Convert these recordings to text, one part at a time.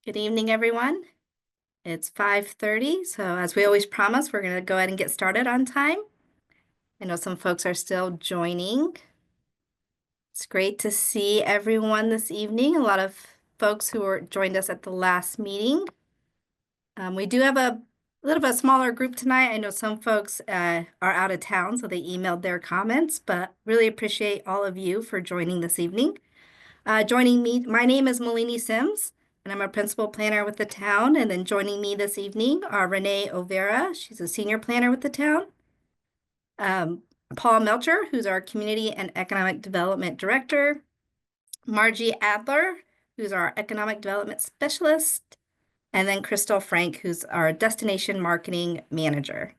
Good evening, everyone. It's 5:30, so as we always promise, we're going to go ahead and get started on time. I know some folks are still joining. It's great to see everyone this evening. A lot of folks who joined us at the last meeting. We do have a little bit smaller group tonight. I know some folks are out of town, so they emailed their comments, but really appreciate all of you for joining this evening. Joining me, my name is Malini Sims, and I'm a principal planner with the town. And then joining me this evening are Renee Overa. She's a senior planner with the town. Paul Melcher, who's our community and economic development director. Margie Adler, who's our economic development specialist. And then Crystal Frank, who's our destination marketing manager.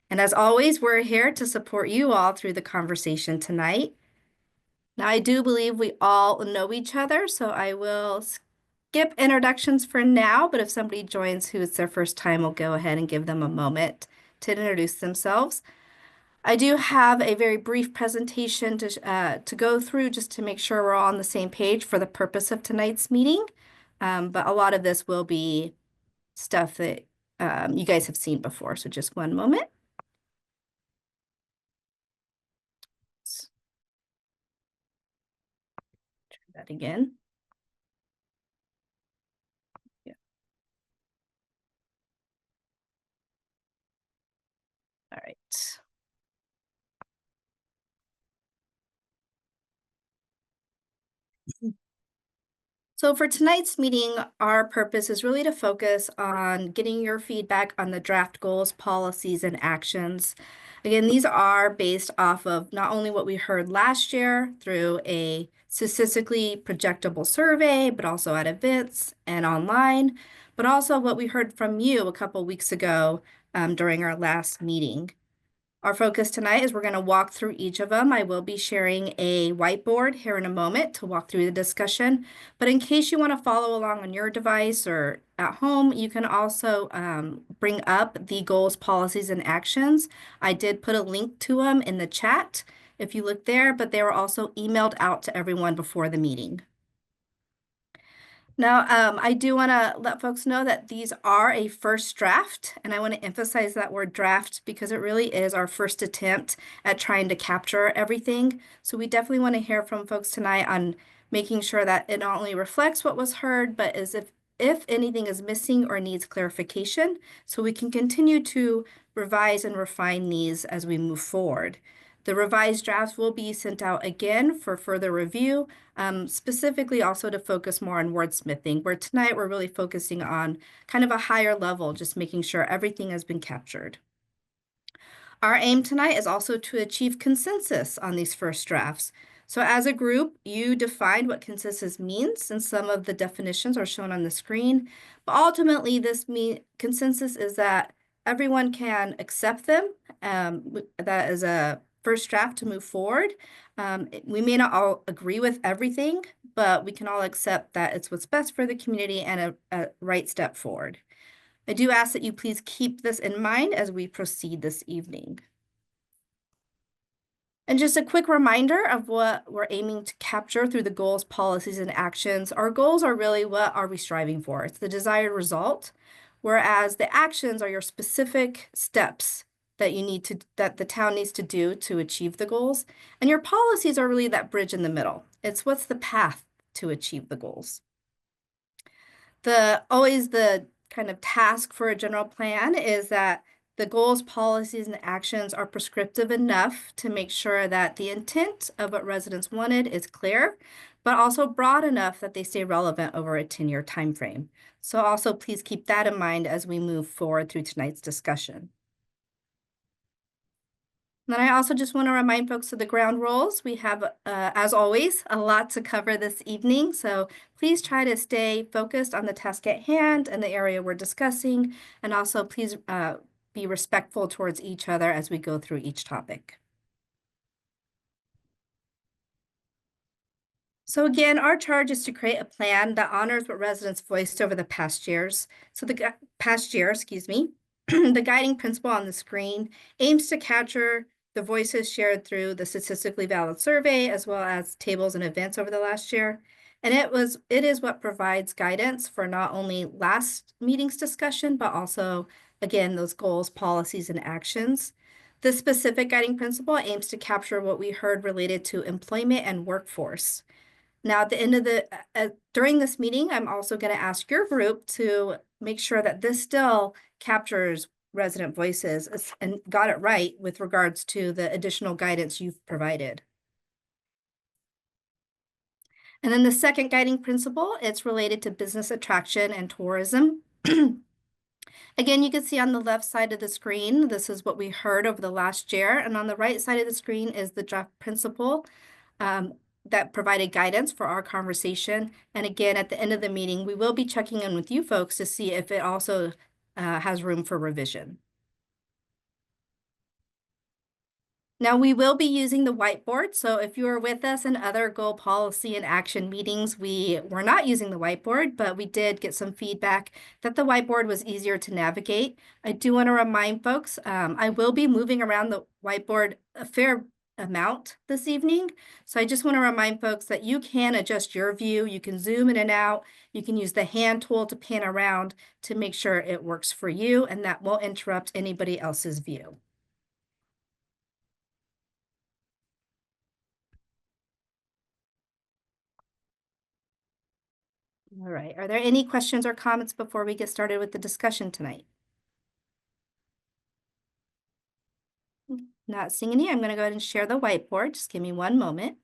And as always, we're here to support you all through the conversation tonight. Now, I do believe we all know each other, so I will skip introductions for now, but if somebody joins who it's their first time, we'll go ahead and give them a moment to introduce themselves. I do have a very brief presentation to go through just to make sure we're all on the same page for the purpose of tonight's meeting, but a lot of this will be stuff that you guys have seen before, so just one moment. Try that again. Yeah. All right. So for tonight's meeting, our purpose is really to focus on getting your feedback on the draft goals, policies, and actions. Again, these are based off of not only what we heard last year through a statistically projectable survey, but also at events and online, but also what we heard from you a couple weeks ago during our last meeting. Our focus tonight is we're going to walk through each of them. I will be sharing a whiteboard here in a moment to walk through the discussion. But in case you want to follow along on your device or at home, you can also bring up the goals, policies, and actions. I did put a link to them in the chat if you look there, but they were also emailed out to everyone before the meeting. Now, I do want to let folks know that these are a first draft, and I want to emphasize that word draft because it really is our first attempt at trying to capture everything. So we definitely want to hear from folks tonight on making sure that it not only reflects what was heard, but as if anything is missing or needs clarification, so we can continue to revise and refine these as we move forward. The revised drafts will be sent out again for further review, specifically also to focus more on wordsmithing, where tonight we're really focusing on kind of a higher level, just making sure everything has been captured. Our aim tonight is also to achieve consensus on these first drafts. So as a group, you defined what consensus means, and some of the definitions are shown on the screen. But ultimately, this consensus is that everyone can accept them. That is a first draft to move forward. We may not all agree with everything, but we can all accept that it's what's best for the community and a right step forward. I do ask that you please keep this in mind as we proceed this evening. And just a quick reminder of what we're aiming to capture through the goals, policies, and actions. Our goals are really what are we striving for? It's the desired result, whereas the actions are your specific steps that the town needs to do to achieve the goals. And your policies are really that bridge in the middle. It's what's the path to achieve the goals. Always the kind of task for a general plan is that the goals, policies, and actions are prescriptive enough to make sure that the intent of what residents wanted is clear, but also broad enough that they stay relevant over a 10-year timeframe. So also please keep that in mind as we move forward through tonight's discussion. Then I also just want to remind folks of the ground rules. We have, as always, a lot to cover this evening, so please try to stay focused on the task at hand and the area we're discussing, and also please be respectful towards each other as we go through each topic. So again, our charge is to create a plan that honors what residents voiced over the past years. So the past year, excuse me, the guiding principle on the screen aims to capture the voices shared through the statistically valid survey, as well as tables and events over the last year. And it is what provides guidance for not only last meeting's discussion, but also, again, those goals, policies, and actions. This specific guiding principle aims to capture what we heard related to employment and workforce. Now, at the end of during this meeting, I'm also going to ask your group to make sure that this still captures resident voices and got it right with regards to the additional guidance you've provided. And then the second guiding principle, it's related to business attraction and tourism. Again, you can see on the left side of the screen, this is what we heard over the last year. And on the right side of the screen is the draft principle that provided guidance for our conversation. And again, at the end of the meeting, we will be checking in with you folks to see if it also has room for revision. Now, we will be using the whiteboard. So if you are with us in other goal, policy, and action meetings, we were not using the whiteboard, but we did get some feedback that the whiteboard was easier to navigate. I do want to remind folks, I will be moving around the whiteboard a fair amount this evening. So I just want to remind folks that you can adjust your view. You can zoom in and out. You can use the hand tool to pan around to make sure it works for you, and that won't interrupt anybody else's view. All right. Are there any questions or comments before we get started with the discussion tonight? Not seeing any. I'm going to go ahead and share the whiteboard. Just give me one moment.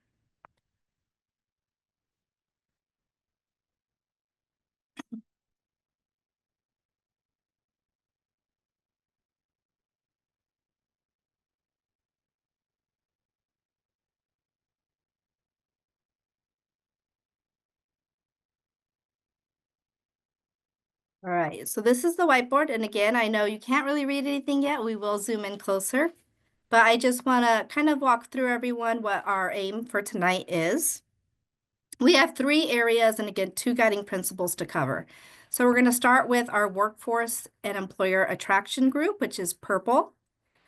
All right, so this is the whiteboard. And again, I know you can't really read anything yet. We will zoom in closer. But I just want to kind of walk through everyone what our aim for tonight is. We have 3 areas and again, 2 guiding principles to cover. So we're going to start with our workforce and employer attraction group, which is purple.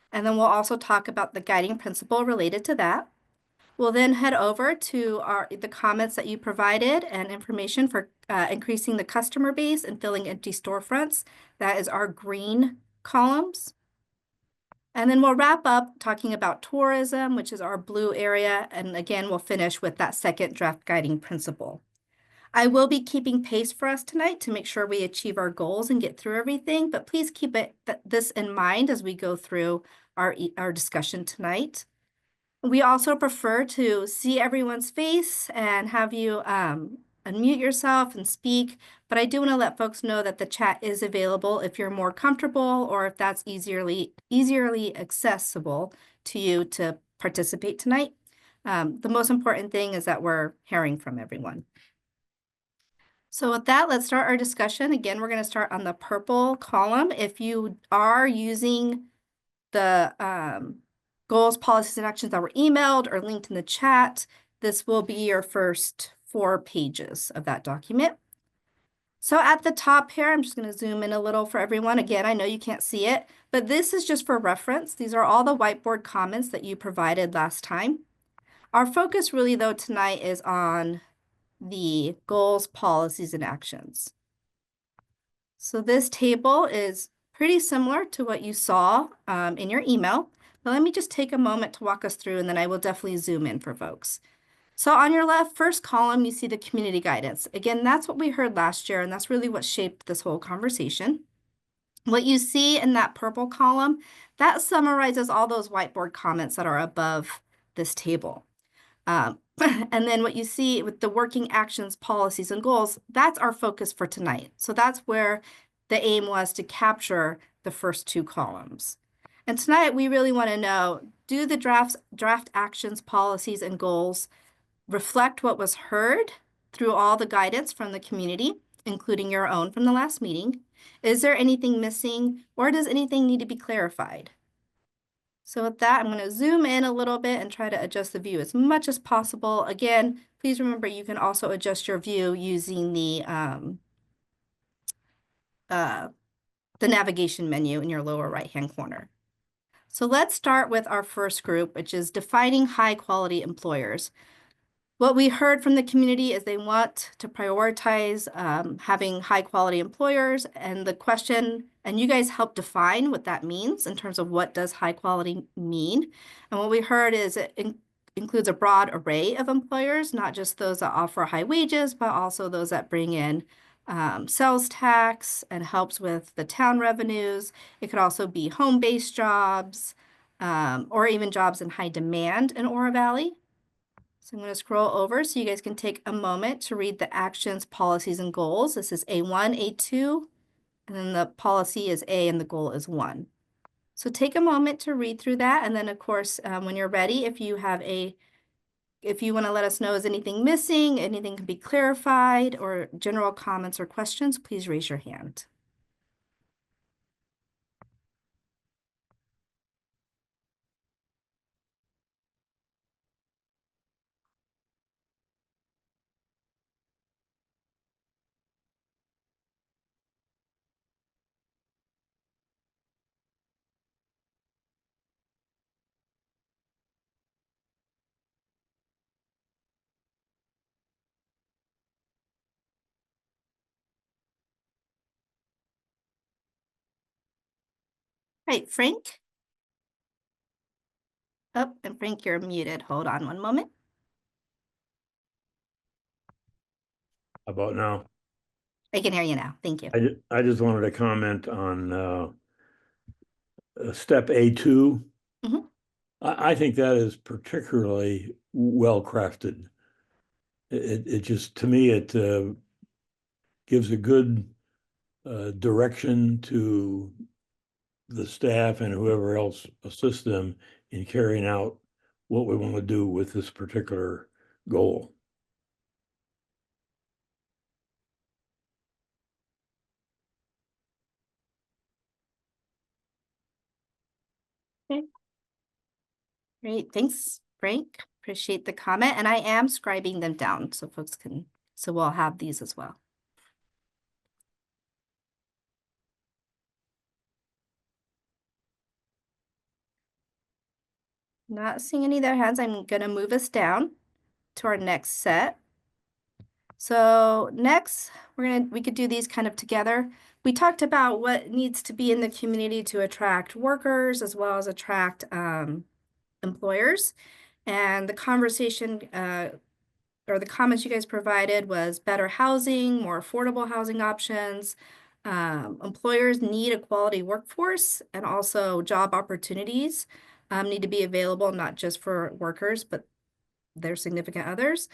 And then we'll also talk about the guiding principle related to that. We'll then head over to the comments that you provided and information for increasing the customer base and filling empty storefronts. That is our green columns. And then we'll wrap up talking about tourism, which is our blue area. And again, we'll finish with that second draft guiding principle. I will be keeping pace for us tonight to make sure we achieve our goals and get through everything, but please keep this in mind as we go through our discussion tonight. We also prefer to see everyone's face and have you unmute yourself and speak, but I do want to let folks know that the chat is available if you're more comfortable or if that's easierly accessible to you to participate tonight. The most important thing is that we're hearing from everyone. So with that, let's start our discussion. Again, we're going to start on the purple column. If you are using the goals, policies, and actions that were emailed or linked in the chat, this will be your first 4 pages of that document. So at the top here, I'm just going to zoom in a little for everyone. Again, I know you can't see it, but this is just for reference. These are all the whiteboard comments that you provided last time. Our focus really, though, tonight is on the goals, policies, and actions. So this table is pretty similar to what you saw in your email. But let me just take a moment to walk us through, and then I will definitely zoom in for folks. So on your left, first column, you see the community guidance. Again, that's what we heard last year, and that's really what shaped this whole conversation. What you see in that purple column, that summarizes all those whiteboard comments that are above this table. And then what you see with the working actions, policies, and goals, that's our focus for tonight. So that's where the aim was to capture the first 2 columns. And tonight, we really want to know, do the draft actions, policies, and goals reflect what was heard through all the guidance from the community, including your own from the last meeting? Is there anything missing, or does anything need to be clarified? So with that, I'm going to zoom in a little bit and try to adjust the view as much as possible. Again, please remember you can also adjust your view using the navigation menu in your lower right-hand corner. So let's start with our first group, which is defining high-quality employers. What we heard from the community is they want to prioritize having high quality employers, and the question, and you guys help define what that means in terms of what does high quality mean. And what we heard is includes a broad array of employers, not just those that offer high wages, but also those that bring in sales tax and helps with the town revenues. It could also be home-based jobs or even jobs in high demand in Oro Valley. So I'm going to scroll over so you guys can take a moment to read the actions, policies, and goals. This is A1, A2, and then the policy is A and the goal is 1. So take a moment to read through that. And then, of course, when you're ready, if you want to let us know is anything missing, anything can be clarified, or general comments or questions, please raise your hand. Right, Frank? Oh, and Frank, you're muted. Hold on one moment. How about now? I can hear you now. Thank you. I just wanted to comment on step A2. Mhm. I think that is particularly well crafted. It just, to me, it gives a good direction to the staff and whoever else assists them in carrying out what we want to do with this particular goal. Okay. Great. Thanks, Frank. Appreciate the comment. And I am scribing them down so folks can, so we'll have these as well. Not seeing any other hands. I'm going to move us down to our next set. So next, we could do these kind of together. We talked about what needs to be in the community to attract workers as well as attract employers. And the conversation or the comments you guys provided was better housing, more affordable housing options. Employers need a quality workforce, and also job opportunities need to be available not just for workers, but their significant others.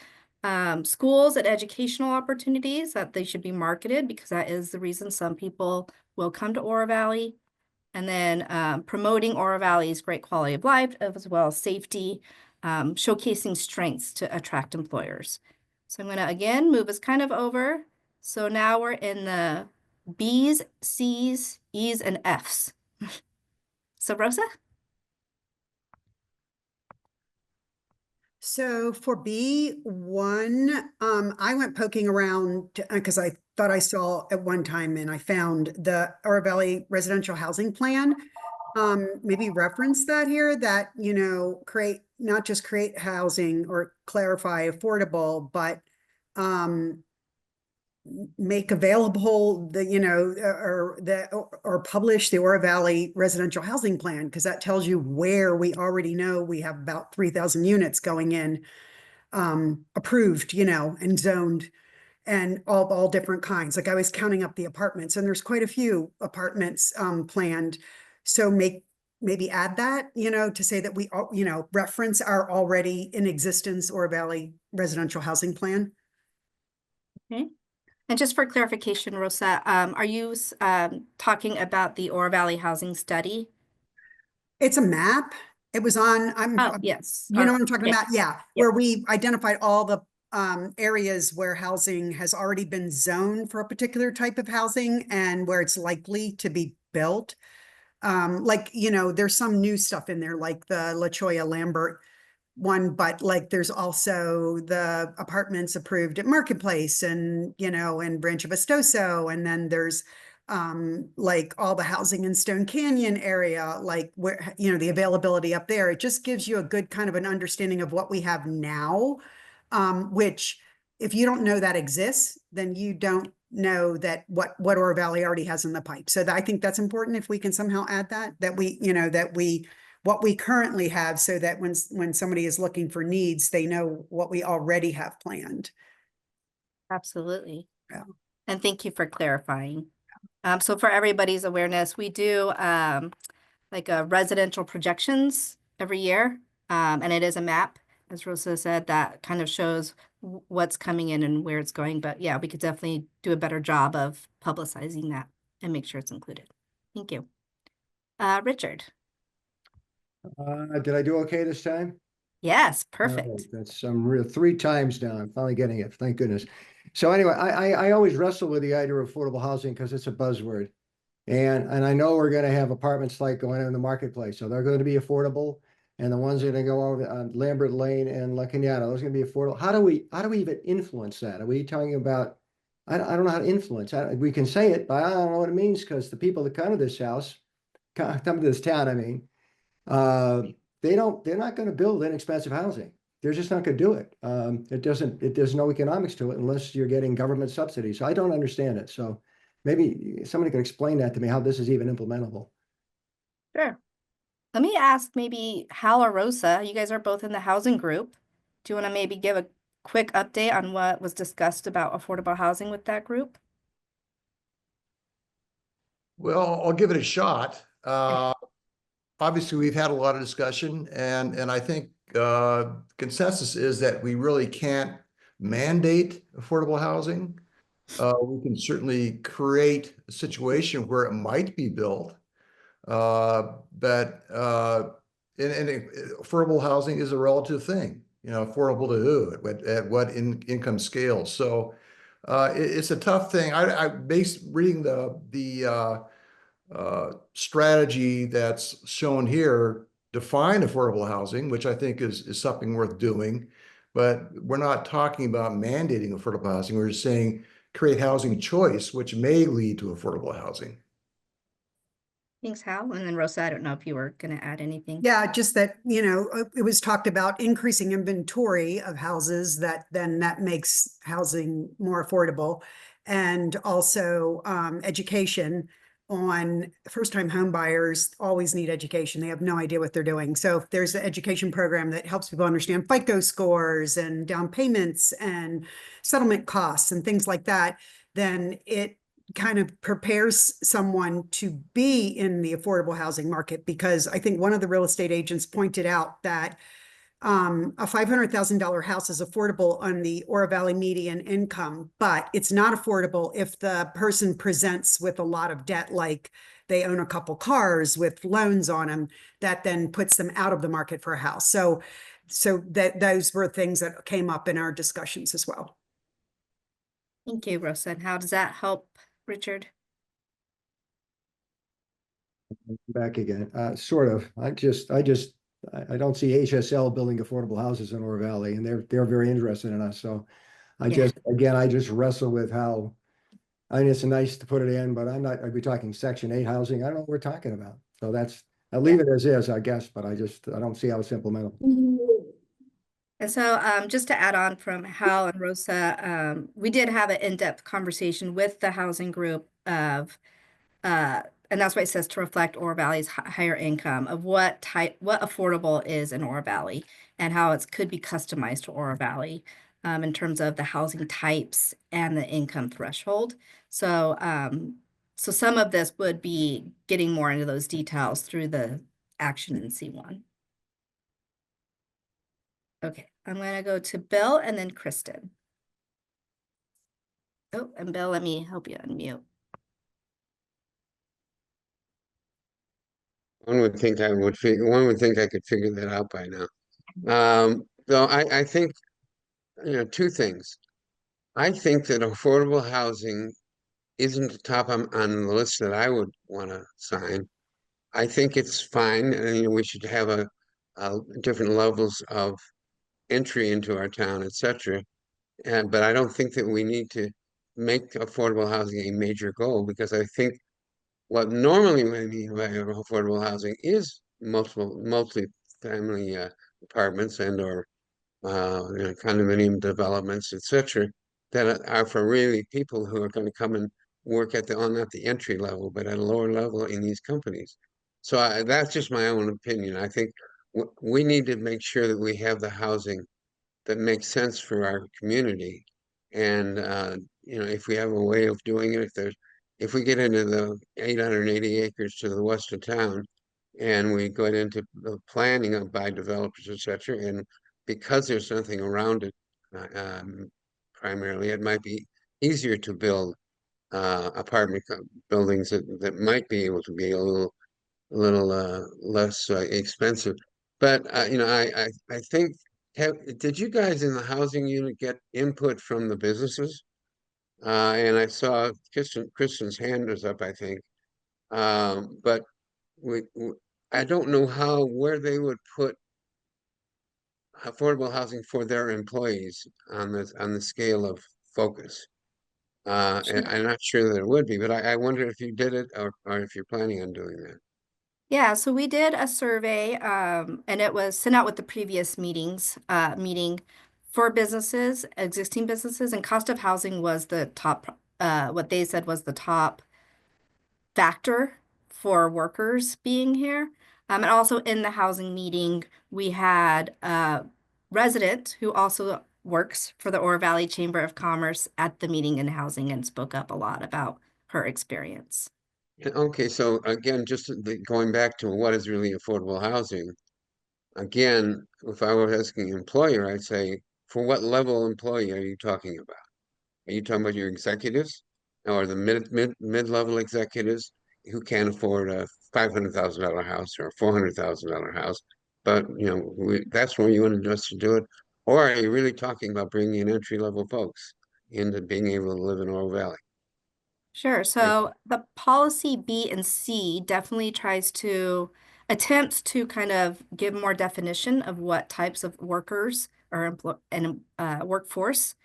Schools and educational opportunities that they should be marketed because that is the reason some people will come to Oro Valley. And then promoting Oro Valley's great quality of life as well as safety, showcasing strengths to attract employers. So I'm going to again move us kind of over. So now we're in the B's, C's, E's, and F's. So Rosa? So for B1, I went poking around because I thought I saw at one time and I found the Oro Valley Residential Housing Plan. Maybe reference that here that, create, not just create housing or clarify affordable, but make available or publish the Oro Valley Residential Housing Plan, because that tells you where we already know we have about 3,000 units going in, approved, and zoned, and all different kinds. Like I was counting up the apartments, and there's quite a few apartments planned. So maybe add that, to say that we reference our already in existence Oro Valley Residential Housing Plan. Okay. And just for clarification, Rosa, are you talking about the Oro Valley Housing Study? It's a map. It was on, yes. You know what I'm talking about? Yeah. Yeah. Where we identified all the areas where housing has already been zoned for a particular type of housing and where it's likely to be built. There's some new stuff in there, like the La Cholla Lambert one, but like there's also the apartments approved at Marketplace and, and Rancho Vistoso. And then there's like all the housing in Stone Canyon area, like where, the availability up there. It just gives you a good kind of an understanding of what we have now. which if you don't know that exists, then you don't know that what Oro Valley already has in the pipe. So I think that's important if we can somehow add that we, you know, that we, what we currently have, so that when somebody is looking for needs, they know what we already have planned. Absolutely. Yeah. And thank you for clarifying. So for everybody's awareness, we do like a residential projections every year. And it is a map, as Rosa said, that kind of shows what's coming in and where it's going. But yeah, we could definitely do a better job of publicizing that and make sure it's included. Thank you. Richard. Did I do okay this time? Yes, All right, perfect. that's some real 3 times now. I'm finally getting it. Thank goodness. So anyway, I always wrestle with the idea of affordable housing because it's a buzzword. And I know we're going to have apartments like going in the marketplace. So they're going to be affordable. And the ones that are going to go over on Lambert Lane and La Cañada, those are going to be affordable. How do we even influence that? Are we talking about, I don't know how to influence. We can say it, but I don't know what it means, because the people that come to this house, come to this town, I mean, they're not going to build inexpensive housing. They're just not going to do it. There's no economics to it unless you're getting government subsidies. So I don't understand it. So maybe somebody could explain that to me, how this is even implementable. Sure. Let me ask maybe Hal or Rosa, you guys are both in the housing group. Do you want to maybe give a quick update on what was discussed about affordable housing with that group? Well, I'll give it a shot. Obviously, we've had a lot of discussion, and I think consensus is that we really can't mandate affordable housing. We can certainly create a situation where it might be built, but affordable housing is a relative thing. You know, affordable to who, at what income scale. So it's a tough thing. Reading the strategy that's shown here, define affordable housing, which I think is something worth doing. But we're not talking about mandating affordable housing. We're just saying create housing choice, which may lead to affordable housing. Thanks, Hal. And then Rosa, I don't know if you were going to add anything. Yeah, just that, you know, it was talked about increasing inventory of houses, that makes housing more affordable. And also education on first-time home buyers always need education. They have no idea what they're doing. So if there's an education program that helps people understand FICO scores and down payments and settlement costs and things like that, then it kind of prepares someone to be in the affordable housing market. Because I think one of the real estate agents pointed out that a $500,000 house is affordable on the Oro Valley median income, but it's not affordable if the person presents with a lot of debt, like they own a couple cars with loans on them, that then puts them out of the market for a house. So that those were things that came up in our discussions as well. Thank you, Rosa. And how does that help, Richard? Back again, sort of. I don't see HSL building affordable houses in Oro Valley, and they're very interested in us. So I just wrestle with how, I mean, it's nice to put it in, but are we talking Section 8 housing? I don't know what we're talking about. So I'll leave it as is, I guess, but I don't see how it's implementable. And so just to add on from Hal and Rosa, we did have an in-depth conversation with the housing group of, and that's why it says to reflect Oro Valley's higher income, of what affordable is in Oro Valley and how it could be customized to Oro Valley in terms of the housing types and the income threshold. So, so some of this would be getting more into those details through the action in C1. Okay, I'm going to go to Bill and then Kristen. Oh, and Bill, let me help you unmute. One would think I could figure that out by now. Though I think, you know, 2 things. I think that affordable housing isn't top on the list that I would want to sign. I think it's fine, and you know, we should have a different levels of entry into our town, etc. But I don't think that we need to make affordable housing a major goal, because I think what normally we mean by affordable housing is multi-family apartments and or condominium developments, etc., that are for really people who are going to come and work at not the entry level, but at a lower level in these companies. So that's just my own opinion. I think we need to make sure that we have the housing that makes sense for our community. And if we have a way of doing it, if we get into the 880 acres to the west of town, and we go into the planning by developers, etc., and because there's nothing around it, primarily, it might be easier to build apartment buildings that might be able to be a little less expensive. But I think, did you guys in the housing unit get input from the businesses? And I saw Kristen's hand was up, I think. But we I don't know where they would put affordable housing for their employees on the scale of focus. And I'm not sure that it would be, but I wonder if you did it or if you're planning on doing that. Yeah, so we did a survey, and it was sent out with the previous meeting for businesses, existing businesses, and cost of housing was the top, what they said was the top factor for workers being here. And also in the housing meeting, we had a resident who also works for the Oro Valley Chamber of Commerce at the meeting in housing and spoke up a lot about her experience. Okay, so again, going back to what is really affordable housing, again, if I were asking an employer, I'd say, for what level employee are you talking about? Are you talking about your executives or the mid-level executives who can't afford a $500,000 house or a $400,000 house? But that's where you wanted us to do it. Or are you really talking about bringing in entry-level folks into being able to live in Oro Valley? Sure. So the policy B and C definitely attempts to kind of give more definition of what types of workers or workforce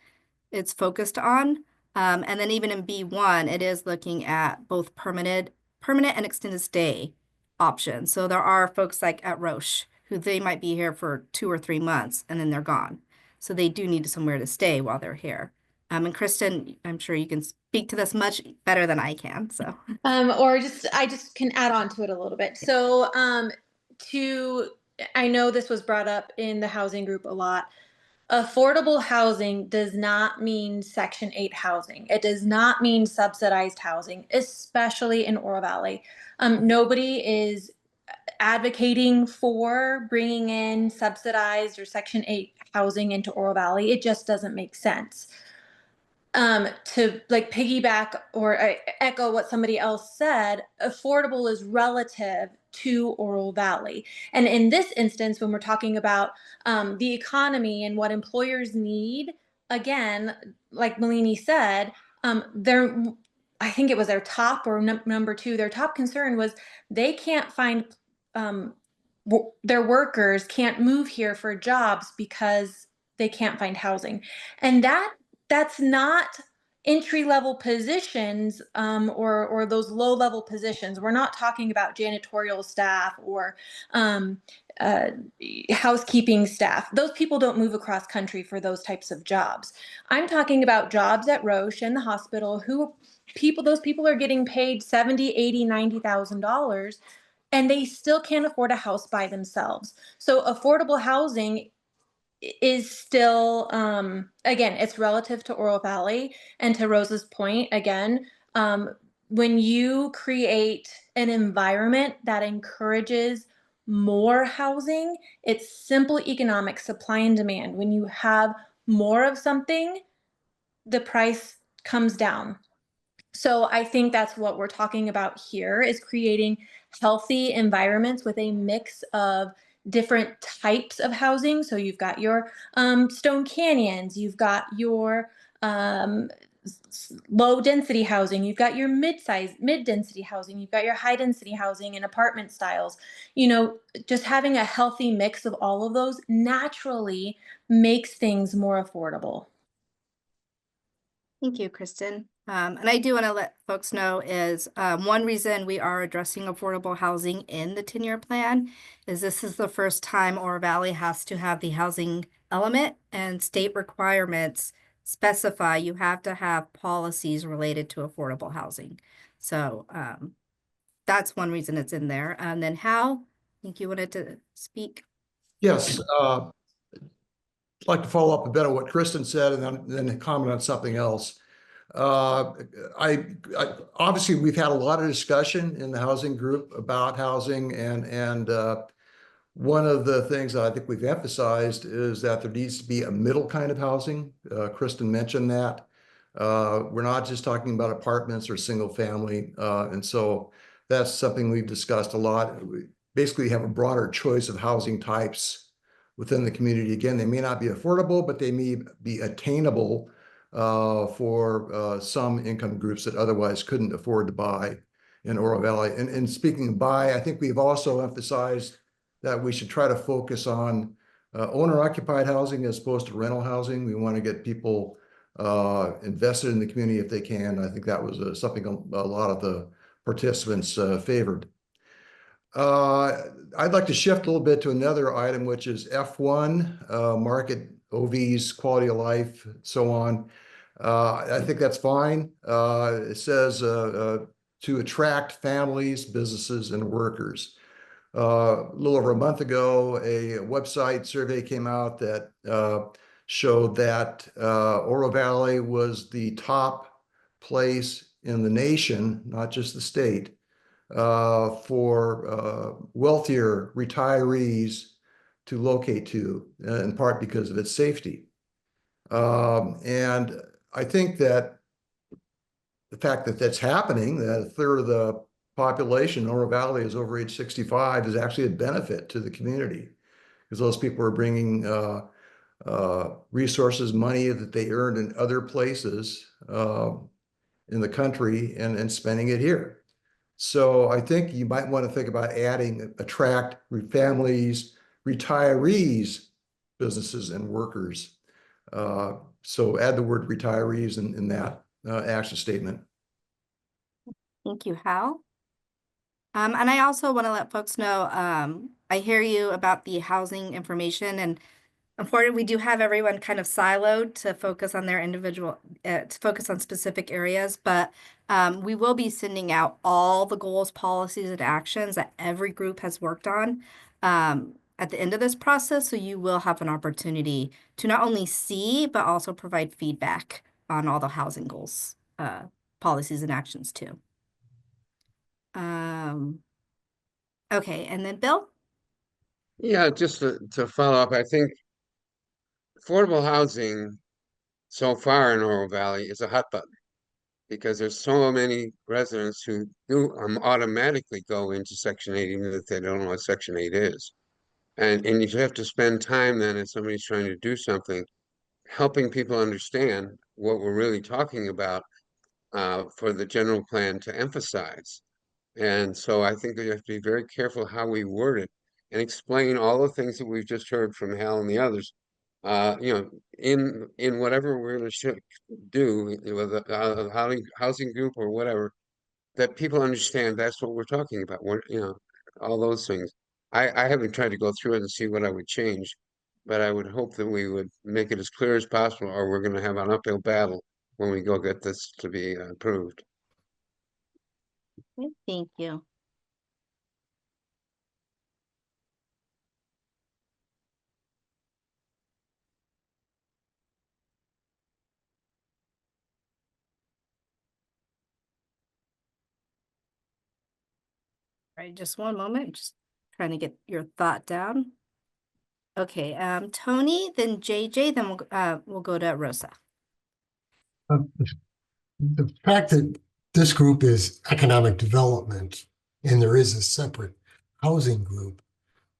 it's focused on. And then even in B1, it is looking at both permanent and extended stay options. So there are folks like at Roche who they might be here for 2 or 3 months and then they're gone. So they do need somewhere to stay while they're here. And Kristen, I'm sure you can speak to this much better than I can. So I just can add on to it a little bit. So I know this was brought up in the housing group a lot. Affordable housing does not mean Section 8 housing. It does not mean subsidized housing, especially in Oro Valley. Nobody is advocating for bringing in subsidized or Section 8 housing into Oro Valley. It just doesn't make sense. To like piggyback or echo what somebody else said, affordable is relative to Oro Valley. And in this instance, when we're talking about the economy and what employers need, again, like Malini said, I think it was their top or number 2, their top concern was they can't find their workers can't move here for jobs because they can't find housing. And that's not entry-level positions or those low-level positions. We're not talking about janitorial staff or housekeeping staff. Those people don't move across country for those types of jobs. I'm talking about jobs at Roche and the hospital those people are getting paid $70,000, $80,000, $90,000 and they still can't afford a house by themselves. So affordable housing is still, again, it's relative to Oro Valley. And to Rose's point, again, when you create an environment that encourages more housing, it's simple economic supply and demand. When you have more of something, the price comes down. So I think that's what we're talking about here is creating healthy environments with a mix of different types of housing. So you've got your stone canyons, you've got your low density housing, you've got your mid density housing, you've got your high density housing and apartment styles. Just having a healthy mix of all of those naturally makes things more affordable. thank you, Kristen. And I do want to let folks know is one reason we are addressing affordable housing in the 10-year plan is this is the first time Oro Valley has to have the housing element, and state requirements specify you have to have policies related to affordable housing. So that's one reason it's in there. And then Hal, I think you wanted to speak. Yes, I'd like to follow up a bit on what Kristen said and then comment on something else. I obviously we've had a lot of discussion in the housing group about housing, and one of the things that I think we've emphasized is that there needs to be a middle kind of housing. Kristen mentioned that. We're not just talking about apartments or single family, and so that's something we've discussed a lot. We basically have a broader choice of housing types within the community. Again, they may not be affordable, but they may be attainable for some income groups that otherwise couldn't afford to buy in Oro Valley. And speaking of buy, I think we've also emphasized that we should try to focus on owner-occupied housing as opposed to rental housing. We want to get people invested in the community if they can. I think that was something a lot of the participants favored. I'd like to shift a little bit to another item, which is F1, market OVs, quality of life, so on. I think that's fine. It says to attract families, businesses, and workers. A little over a month ago, a website survey came out that showed that Oro Valley was the top place in the nation, not just the state, for wealthier retirees to locate to, in part because of its safety. And I think that the fact that that's happening, that a third of the population in Oro Valley is over age 65, is actually a benefit to the community, because those people are bringing resources, money that they earned in other places in the country and spending it here. So I think you might want to think about adding attract families, retirees, businesses, and workers. So add the word retirees in that action statement. Thank you, Hal. And I also want to let folks know, I hear you about the housing information, and unfortunately, we do have everyone kind of siloed to focus on their individual, to focus on specific areas, but we will be sending out all the goals, policies, and actions that every group has worked on at the end of this process. So you will have an opportunity to not only see, but also provide feedback on all the housing goals, policies, and actions too. Okay, and then Bill? Yeah, just to follow up, I think affordable housing so far in Oro Valley is a hot button, because there's so many residents who do automatically go into Section 8, even if they don't know what Section 8 is. And you have to spend time then, if somebody's trying to do something, helping people understand what we're really talking about for the general plan to emphasize. And so I think we have to be very careful how we word it and explain all the things that we've just heard from Hal and the others. You know, in whatever we're going to do with a housing group or whatever, that people understand that's what we're talking about. You know, all those things. I haven't tried to go through it and see what I would change, but I would hope that we would make it as clear as possible, or we're going to have an uphill battle when we go get this to be approved. Okay, thank you. All right, just one moment, just trying to get your thought down. Okay, Tony, then JJ, then we'll go to Rosa. The fact that this group is economic development and there is a separate housing group,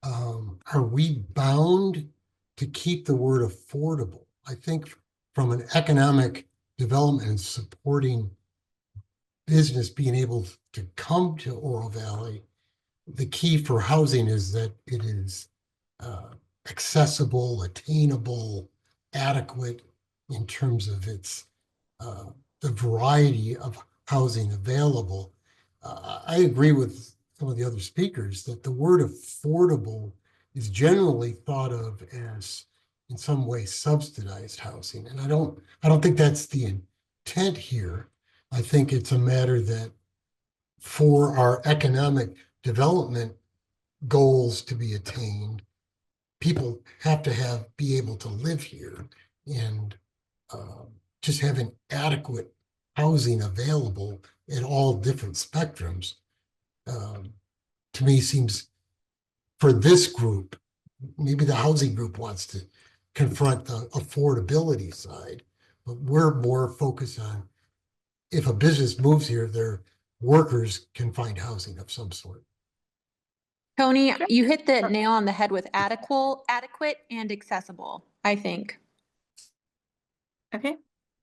are we bound to keep the word affordable? I think from an economic development and supporting business being able to come to Oro Valley, the key for housing is that it is accessible, attainable, adequate in terms of its the variety of housing available. I agree with some of the other speakers that the word affordable is generally thought of as in some way subsidized housing. And I don't think that's the intent here. I think it's a matter that for our economic development goals to be attained, people have to be able to live here, and just having adequate housing available at all different spectrums, to me seems, for this group, maybe the housing group wants to confront the affordability side, but we're more focused on if a business moves here, their workers can find housing of some sort. Tony, you hit the nail on the head with adequate and accessible, I think. Okay,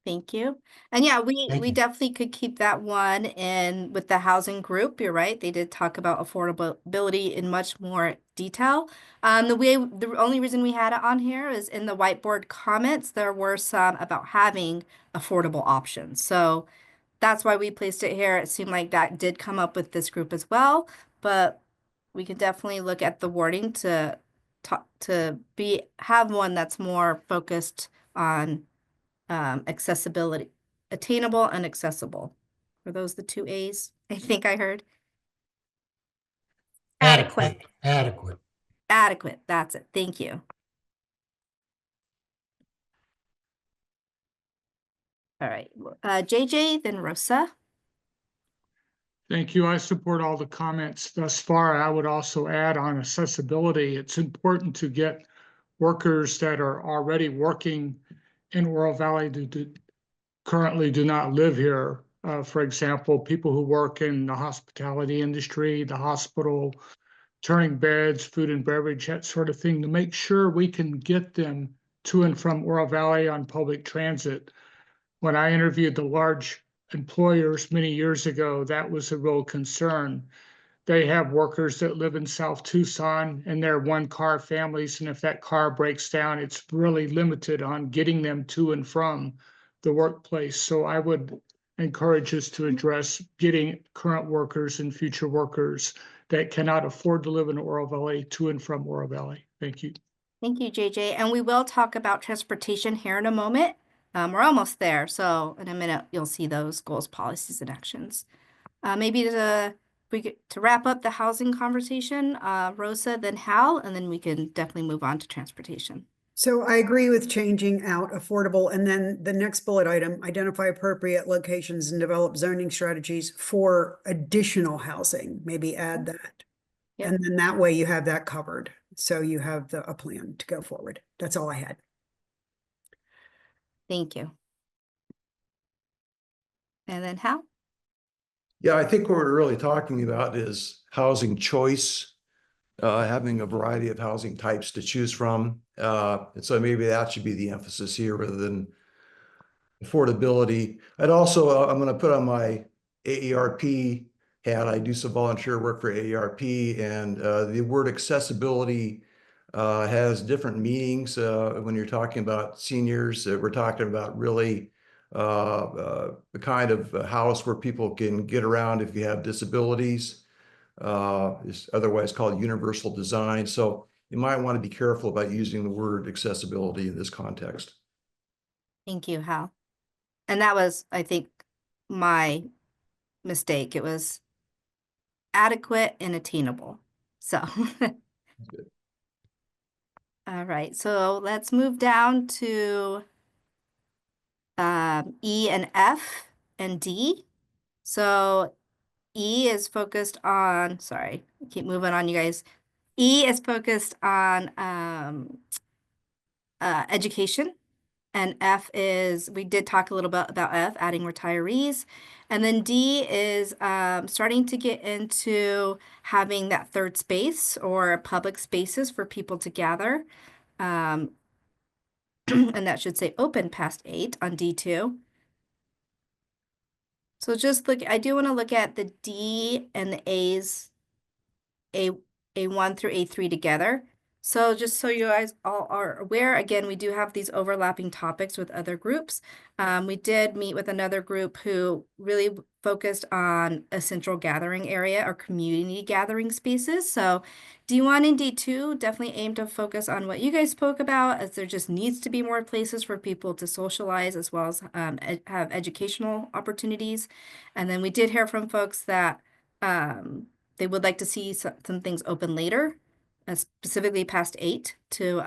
thank you. And yeah, Thank we you. definitely could keep that one in with the housing group. You're right. They did talk about affordability in much more detail. The only reason we had it on here is in the whiteboard comments, there were some about having affordable options. So that's why we placed it here. It seemed like that did come up with this group as well, but we can definitely look at the wording to have one that's more focused on accessibility, attainable and accessible. Were those the two A's? I think I heard. Adequate. Adequate. Adequate. That's it. Thank you. All right. JJ, then Rosa. Thank you. I support all the comments thus far. I would also add on accessibility. It's important to get workers that are already working in Oro Valley currently do not live here. For example, people who work in the hospitality industry, the hospital, turning beds, food and beverage, that sort of thing, to make sure we can get them to and from Oro Valley on public transit. When I interviewed the large employers many years ago, that was a real concern. They have workers that live in South Tucson and they're one-car families, and if that car breaks down, it's really limited on getting them to and from the workplace. So I would encourage us to address getting current workers and future workers that cannot afford to live in Oro Valley to and from Oro Valley. Thank you. Thank you, JJ. And we will talk about transportation here in a moment. We're almost there. So in a minute, you'll see those goals, policies, and actions. Maybe to wrap up the housing conversation, Rosa, then Hal, and then we can definitely move on to transportation. So I agree with changing out affordable, and then the next bullet item, identify appropriate locations and develop zoning strategies for additional housing, maybe add that. Yep. And then that way you have that covered. So you have a plan to go forward. That's all I had. Thank you. And then Hal? Yeah, I think what we're really talking about is housing choice, having a variety of housing types to choose from. And so maybe that should be the emphasis here rather than affordability. I'd also, I'm going to put on my AARP hat. I do some volunteer work for AARP, and the word accessibility has different meanings when you're talking about seniors. We're talking about really the kind of house where people can get around if you have disabilities. Is otherwise called universal design. So you might want to be careful about using the word accessibility in this context. Thank you, Hal. And that was, I think, my mistake. It was adequate and attainable. So, all right. So let's move down to E and F and D. So E is focused on, sorry, I keep moving on, you guys. E is focused on education. And F is, we did talk a little bit about F, adding retirees. And then D is starting to get into having that third space or public spaces for people to gather. And that should say open past 8 on D2. So just look, I do want to look at the D and the A's, A1 through A3 together. So just so you guys all are aware, again, we do have these overlapping topics with other groups. We did meet with another group who really focused on a central gathering area or community gathering spaces. So D1 and D2 definitely aim to focus on what you guys spoke about, as there just needs to be more places for people to socialize as well as have educational opportunities. And then we did hear from folks that they would like to see some things open later, specifically past 8 to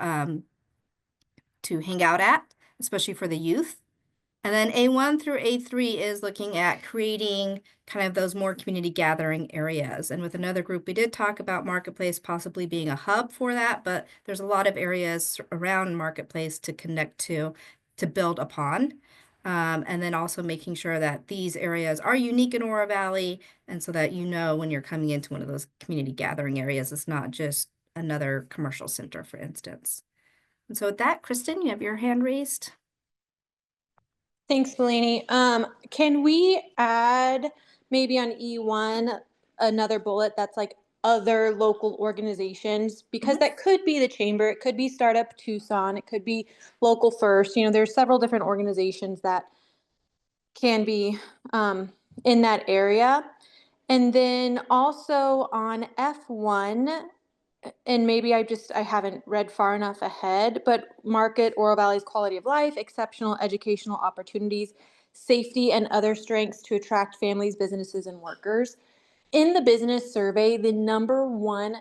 hang out at, especially for the youth. And then A1 through A3 is looking at creating kind of those more community gathering areas. And with another group, we did talk about Marketplace possibly being a hub for that, but there's a lot of areas around Marketplace to connect to build upon. And then also making sure that these areas are unique in Oro Valley, and so that you know when you're coming into one of those community gathering areas, it's not just another commercial center, for instance. And so with that, Kristen, you have your hand raised. Thanks, Delaney. Can we add maybe on E1 another bullet that's like other local organizations? Because that could be the chamber, it could be Startup Tucson, it could be Local First. You know, there's several different organizations that can be in that area. And then also on F1, and maybe I haven't read far enough ahead, but market Oro Valley's quality of life, exceptional educational opportunities, safety, and other strengths to attract families, businesses, and workers. In the business survey, the #1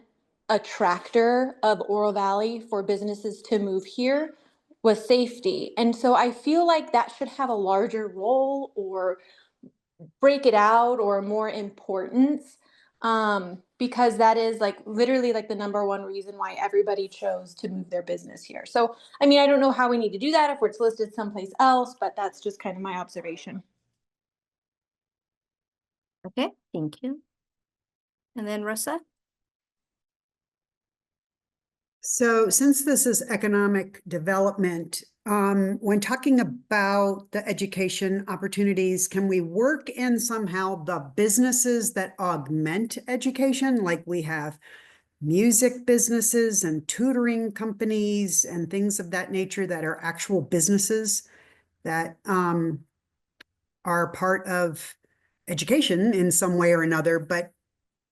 attractor of Oro Valley for businesses to move here was safety. And so I feel like that should have a larger role or break it out or more importance, because that is like literally like the #1 reason why everybody chose to move their business here. So, I mean, I don't know how we need to do that if it's listed someplace else, but that's just kind of my observation. Okay, thank you. And then Rosa? So since this is economic development, when talking about the education opportunities, can we work in somehow the businesses that augment education? Like we have music businesses and tutoring companies and things of that nature that are actual businesses that are part of education in some way or another, but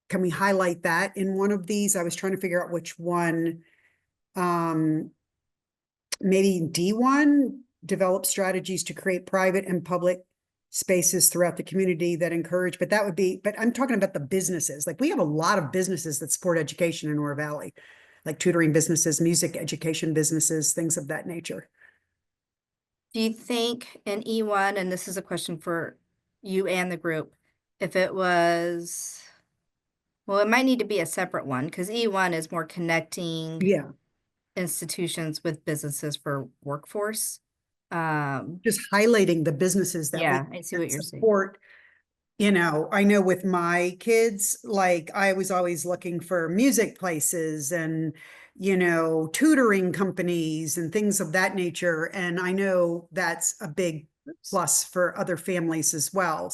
can we highlight that in one of these? I was trying to figure out which one. Maybe D1, develop strategies to create private and public spaces throughout the community that encourage, but I'm talking about the businesses. Like we have a lot of businesses that support education in Oro Valley, like tutoring businesses, music education businesses, things of that nature. Do you think in E1, and this is a question for you and the group, if it was, well, it might need to be a separate one because E1 is more connecting Yeah, institutions with businesses for workforce. just highlighting the businesses that Yeah, we I see what you're saying. support. You know, I know with my kids, like I was always looking for music places and, you know, tutoring companies and things of that nature. And I know that's a big plus for other families as well.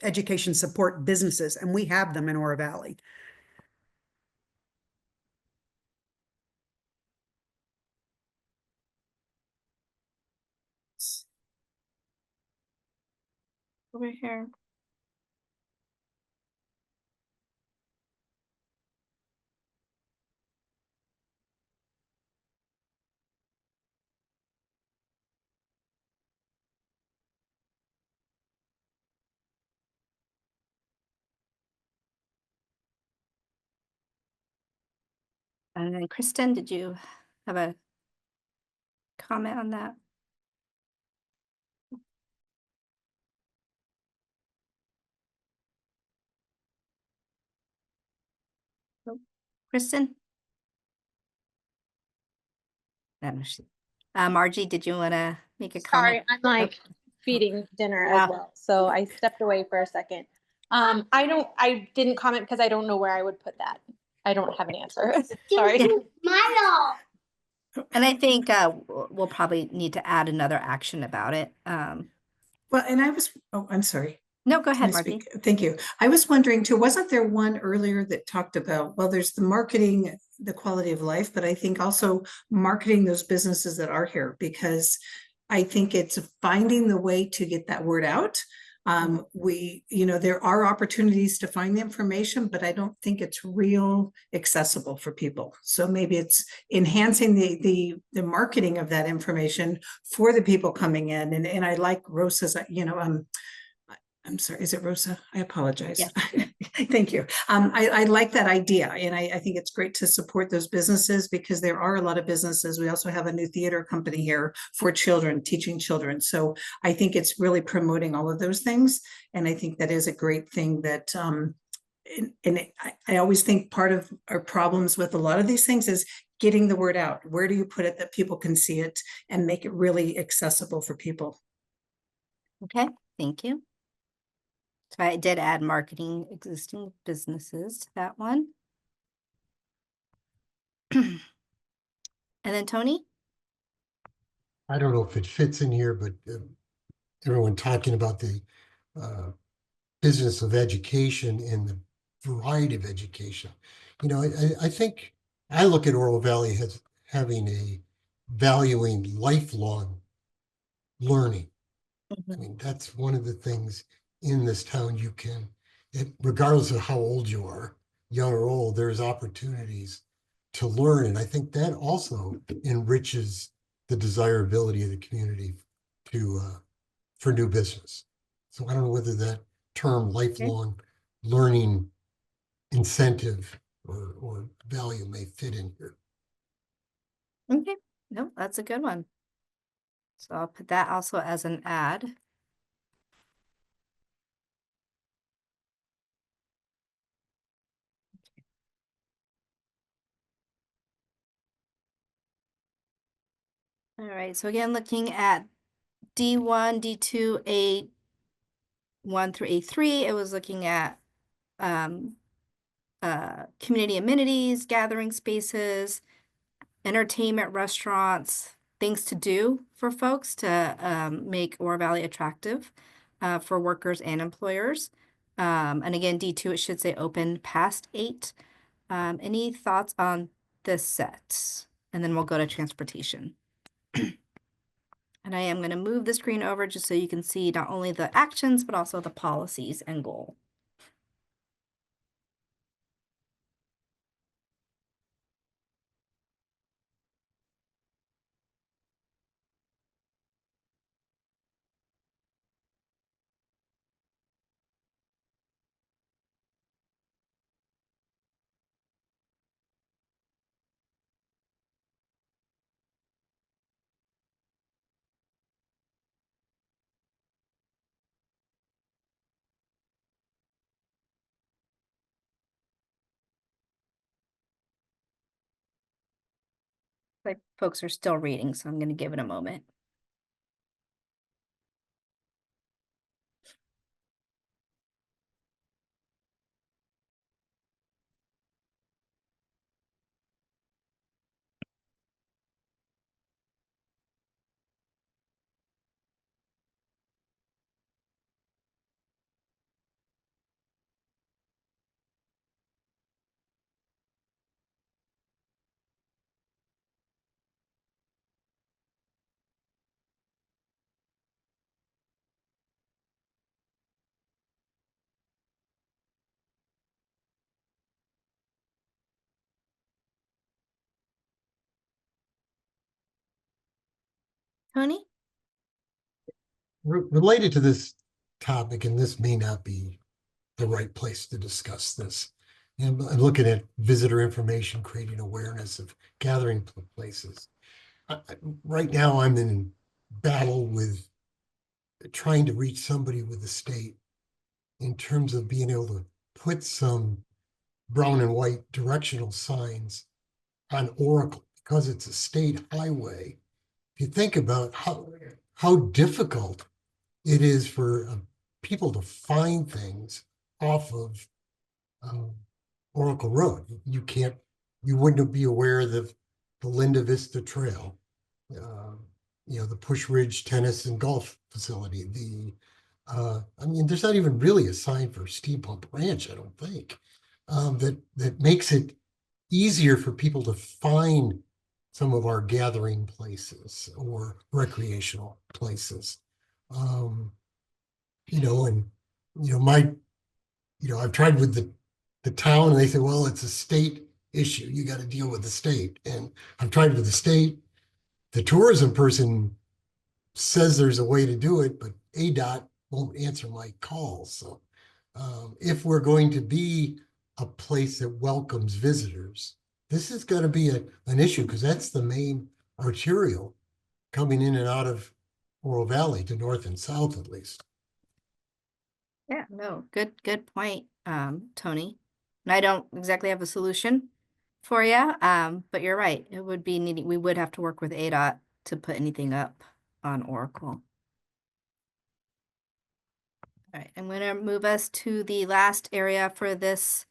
Education support businesses, and we have them in Oro Valley. Over here. And then Kristen, did you have a comment on that? Nope. Kristen? No, Margie, did you want to make a comment? Sorry, I'm like feeding dinner Yeah. as well. So I stepped away for a second. I didn't comment because I don't know where I would put that. I don't have an answer. Sorry. And I think we'll probably need to add another action about it. Well, and I'm sorry. No, go Can ahead, I Marcy. speak? Thank you. I was wondering too, wasn't there one earlier that talked about, well, there's the marketing, the quality of life, but I think also marketing those businesses that are here, because I think it's finding the way to get that word out. There are opportunities to find the information, but I don't think it's real accessible for people. So maybe it's enhancing the marketing of that information for the people coming in. And I like Rosa's, I'm sorry, is it Rosa? I apologize. Yes. Thank you. I like that idea, and I think it's great to support those businesses because there are a lot of businesses. We also have a new theater company here for children, teaching children. So I think it's really promoting all of those things, and I think that is a great thing that I always think part of our problems with a lot of these things is getting the word out. Where do you put it that people can see it and make it really accessible for people? Okay, thank you. So I did add marketing existing businesses to that one. And then Tony? I don't know if it fits in here, but everyone talking about the business of education and the variety of education. You know, I think I look at Oro Valley as having a valuing lifelong learning. I mean, that's one of the things in this town you can, regardless of how old you are, young or old, there's opportunities to learn. And I think that also enriches the desirability of the community to for new business. So I don't know whether that term lifelong learning incentive or value may fit in here. Okay, no, that's a good one. So I'll put that also as an add. All right, so again, looking at D1, D2, A1 through A3, it was looking at community amenities, gathering spaces, entertainment, restaurants, things to do for folks to make Oro Valley attractive for workers and employers. And again, D2, it should say open past 8. Any thoughts on this set? And then we'll go to transportation. And I am going to move the screen over just so you can see not only the actions, but also the policies and goal. Like folks are still reading, so I'm going to give it a moment. Tony? Related to this topic, and this may not be the right place to discuss this. And I'm looking at visitor information, creating awareness of gathering places. Right now, I'm in battle with trying to reach somebody with the state in terms of being able to put some brown and white directional signs on Oracle because it's a state highway. If you think about how difficult it is for people to find things off of Oracle Road. You wouldn't be aware of the Linda Vista Trail, the Push Ridge Tennis and Golf Facility, the I mean, there's not even really a sign for Steampunk Ranch, I don't think. That makes it easier for people to find some of our gathering places or recreational places. You know, and I've tried with the town and they say, well, it's a state issue. You got to deal with the state. And I've tried with the state. The tourism person says there's a way to do it, but ADOT won't answer my calls. So if we're going to be a place that welcomes visitors, this is going to be an issue because that's the main arterial coming in and out of Oro Valley to north and south at least. Yeah, no, good point, Tony. And I don't exactly have a solution for you, but you're right. It would be needing, we would have to work with ADOT to put anything up on Oracle. All right, I'm gonna move us to the last area for this,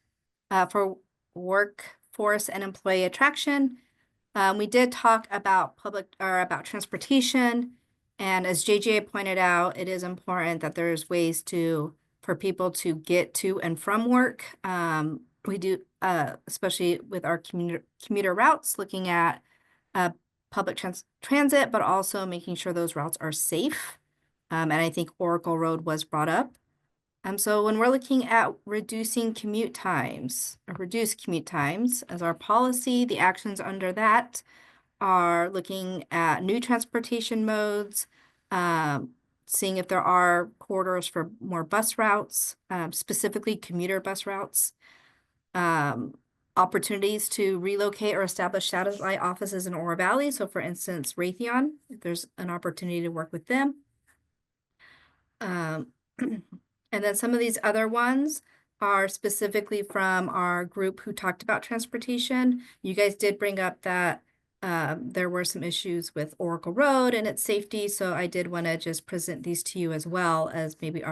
for workforce and employee attraction. We did talk about about transportation. And as JJ pointed out, it is important that there's ways for people to get to and from work. We do, especially with our commuter routes, looking at public transit, but also making sure those routes are safe. And I think Oracle Road was brought up. So when we're looking at reducing commute times, or reduce commute times as our policy, the actions under that are looking at new transportation modes, seeing if there are corridors for more bus routes, specifically commuter bus routes, opportunities to relocate or establish satellite offices in Oro Valley. So for instance, Raytheon, if there's an opportunity to work with them. And then some of these other ones are specifically from our group who talked about transportation. You guys did bring up that there were some issues with Oracle Road and its safety, so I did want to just present these to you as well as maybe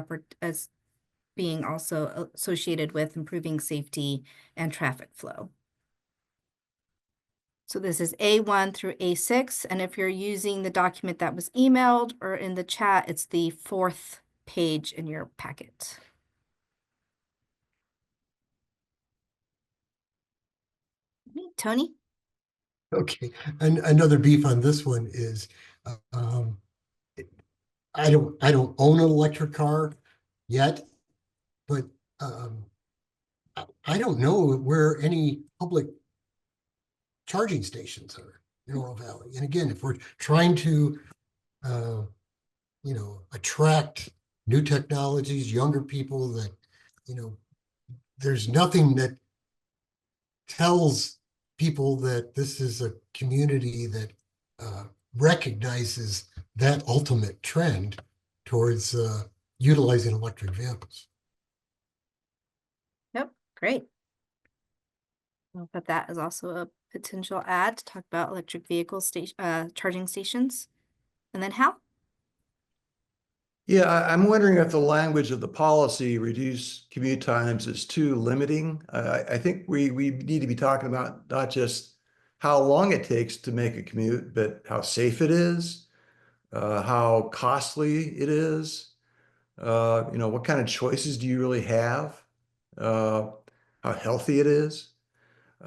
as being also associated with improving safety and traffic flow. So this is A1 through A6, and if you're using the document that was emailed or in the chat, it's the 4th page in your packet. Tony? Okay, and another beef on this one is I don't own an electric car yet, but I don't know where any public charging stations are in Oro Valley. And again, if we're trying to attract new technologies, younger people that, there's nothing that tells people that this is a community that recognizes that ultimate trend towards utilizing electric vehicles. Yep, great. I'll put that as also a potential ad to talk about electric vehicle charging stations. And then Hal? Yeah, I'm wondering if the language of the policy reduce commute times is too limiting. I think we need to be talking about not just how long it takes to make a commute, but how safe it is, how costly it is, what kind of choices do you really have, how healthy it is.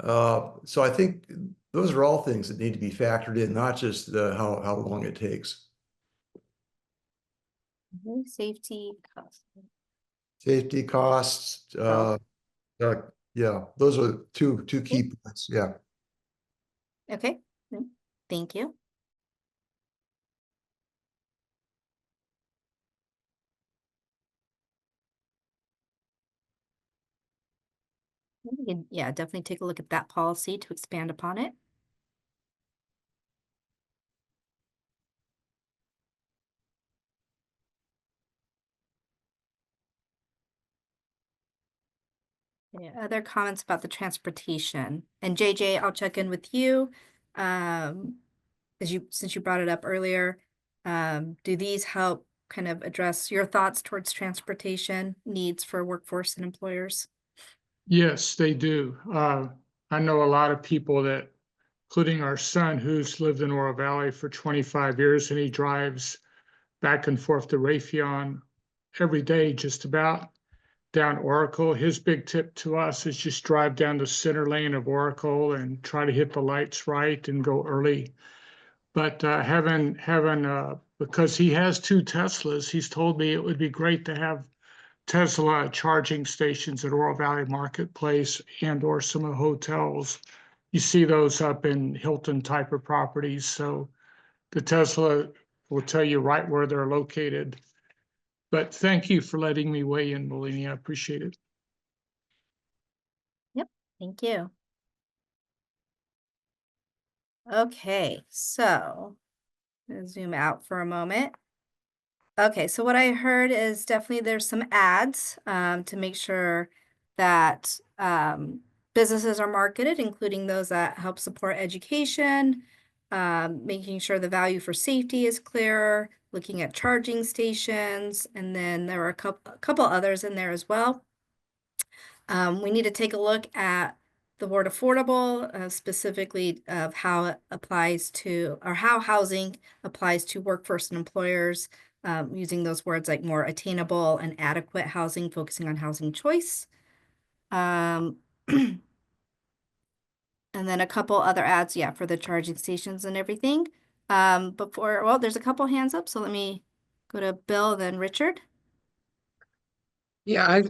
So I think those are all things that need to be factored in, not just how long it takes. Safety, cost. Safety, costs, yeah, those are two key points, yeah. Okay, thank you. Yeah, definitely take a look at that policy to expand upon it. Yeah, other comments about the transportation, and JJ, I'll check in with you. Since you brought it up earlier, do these help kind of address your thoughts towards transportation needs for workforce and employers? Yes, they do. I know a lot of people that, including our son, who's lived in Oro Valley for 25 years, and he drives back and forth to Raytheon every day, just about, down Oracle. His big tip to us is just drive down the center lane of Oracle and try to hit the lights right and go early. But because he has 2 Teslas, he's told me it would be great to have Tesla charging stations at Oro Valley Marketplace and or some of the hotels. You see those up in Hilton type of properties. So the Tesla will tell you right where they're located. But thank you for letting me weigh in, Melanie. I appreciate it. Thank you. Okay, so zoom out for a moment. Okay, so what I heard is definitely there's some ads to make sure that businesses are marketed, including those that help support education, making sure the value for safety is clear, looking at charging stations, and then there were a couple others in there as well. We need to take a look at the word affordable, specifically of how it applies to, or how housing applies to workforce and employers, using those words like more attainable and adequate housing, focusing on housing choice. And then a couple other ads, yeah, for the charging stations and everything. Well, there's a couple hands up, so let me go to Bill, then Richard. Yeah,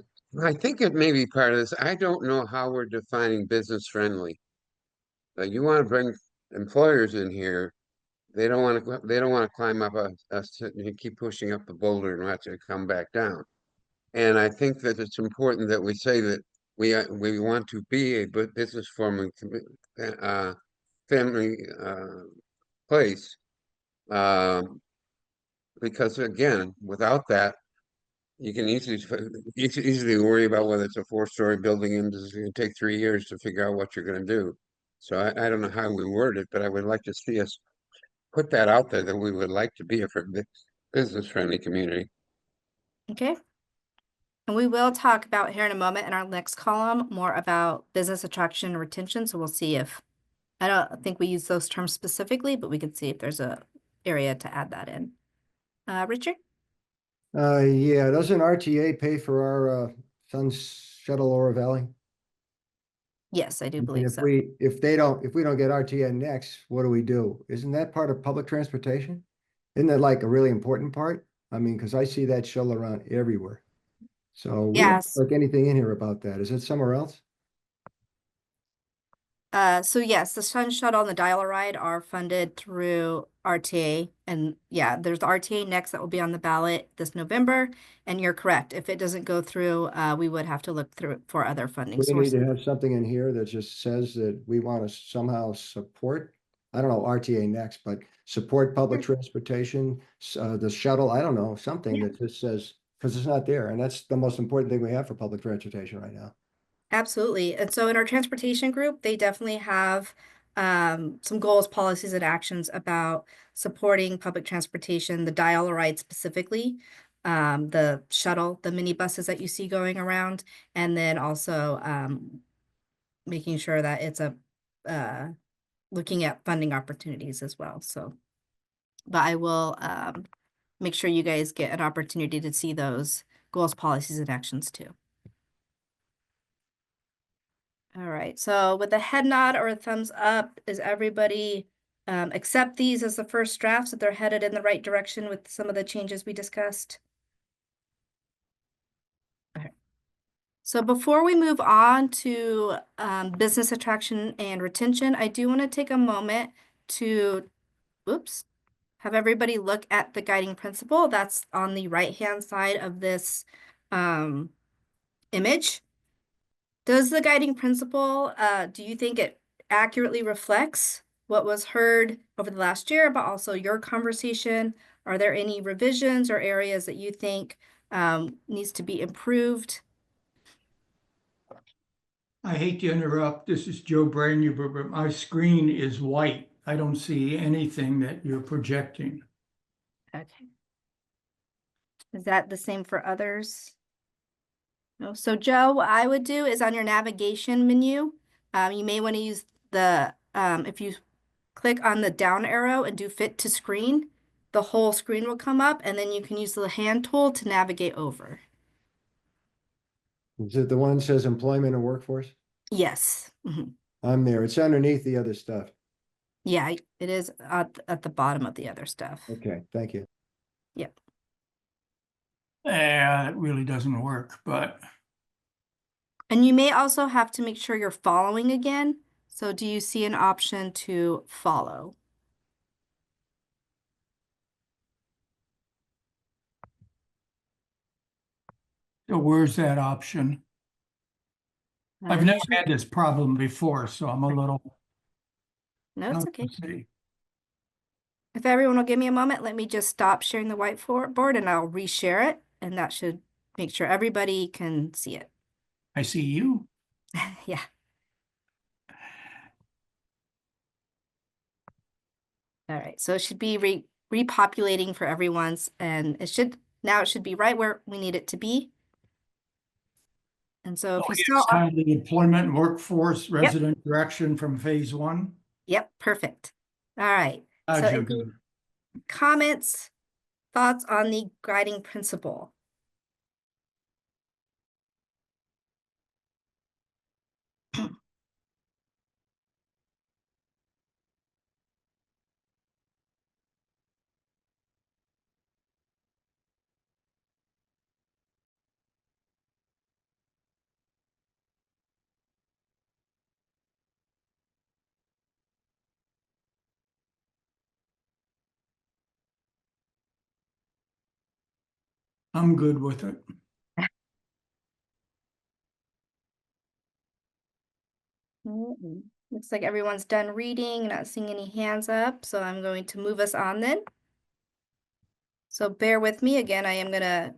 I think it may be part of this. I don't know how we're defining business friendly. You want to bring employers in here. They don't want to climb up and keep pushing up the boulder and watch it come back down. And I think that it's important that we say that we want to be a business friendly family place. Because again, without that, you can easily worry about whether it's a 4-story building and it's going to take 3 years to figure out what you're going to do. So I don't know how we word it, but I would like to see us put that out there that we would like to be a business-friendly community. Okay. And we will talk about here in a moment in our next column more about business attraction and retention. So we'll see if, I don't think we use those terms specifically, but we can see if there's a area to add that in. Richard? Yeah, doesn't RTA pay for our Sun Shuttle Oro Valley? Yes, I do And believe if so. if we don't get RTA next, what do we do? Isn't that part of public transportation? Isn't that like a really important part? I mean, because I see that shuttle around everywhere. So we don't Yes. like anything in here about that. Is it somewhere else? So yes, the Sun Shuttle and the Dial-A-Ride are funded through RTA. And yeah, there's the RTA next that will be on the ballot this November. And you're correct. If it doesn't go through, we would have to look through for other funding We need sources. to have something in here that just says that we want to somehow support, I don't know, RTA next, but support public transportation, the shuttle, I don't know, something that just says, because it's not there. And that's the most important thing we have for public transportation right now. Absolutely. And so in our transportation group, they definitely have some goals, policies, and actions about supporting public transportation, the Dial-A-Ride specifically, the shuttle, the mini buses that you see going around, and then also making sure that it's looking at funding opportunities as well. So, but I will make sure you guys get an opportunity to see those goals, policies, and actions too. All right, so with a head nod or a thumbs up, is everybody accept these as the first drafts, that they're headed in the right direction with some of the changes we discussed? Okay. So before we move on to business attraction and retention, I do want to take a moment to, have everybody look at the guiding principle that's on the right-hand side of this image. Does the guiding principle, do you think it accurately reflects what was heard over the last year, but also your conversation? Are there any revisions or areas that you think needs to be improved? I hate to interrupt. This is Joe Brandenburg, but my screen is white. I don't see anything that you're projecting. Okay. Is that the same for others? No. So Joe, what I would do is on your navigation menu, you may want to use the, if you click on the down arrow and do fit to screen, the whole screen will come up, and then you can use the hand tool to navigate over. Is it the one that says employment and workforce? Yes. I'm there. It's underneath the other stuff. Yeah, it is at the bottom of the other stuff. Okay, thank you. Yep. Yeah, it really doesn't work, but And you may also have to make sure you're following again. So do you see an option to follow? where's that option? I've never had this problem before, so I'm a little. No, it's okay. let's see. If everyone will give me a moment, let me just stop sharing the whiteboard and I'll reshare it. And that should make sure everybody can see it. I see you. Yeah. All right. So it should be repopulating for everyone's, and it should be right where we need it to be. And so if Oh, you yes, saw, kind of the employment workforce resident direction from phase one. yep, perfect. All right. So You're any good. comments, thoughts on the guiding principle? I'm good with it. Looks like everyone's done reading, not seeing any hands up, so I'm going to move us on then. So bear with me again.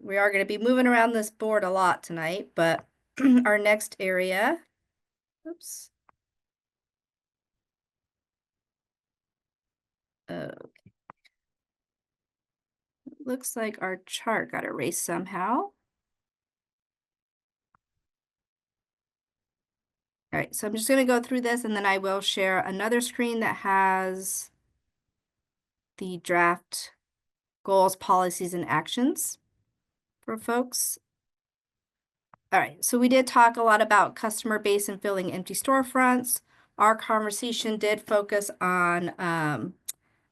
We are gonna be moving around this board a lot tonight, but our next area, oops. Okay. Looks like our chart got erased somehow. All right, so I'm just gonna go through this and then I will share another screen that has the draft goals, policies, and actions for folks. All right, so we did talk a lot about customer base and filling empty storefronts. Our conversation did focus on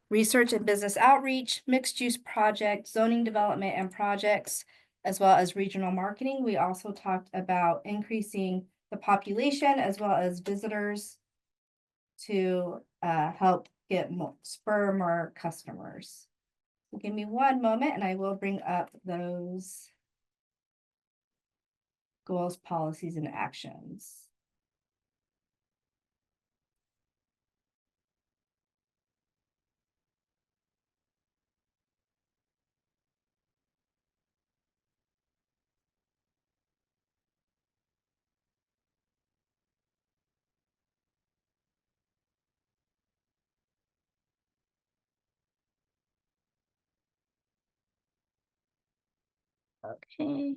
research and business outreach, mixed use project, zoning development and projects, as well as regional marketing. We also talked about increasing the population as well as visitors to help spur more customers. So give me one moment and I will bring up those goals, policies, and actions. Okay.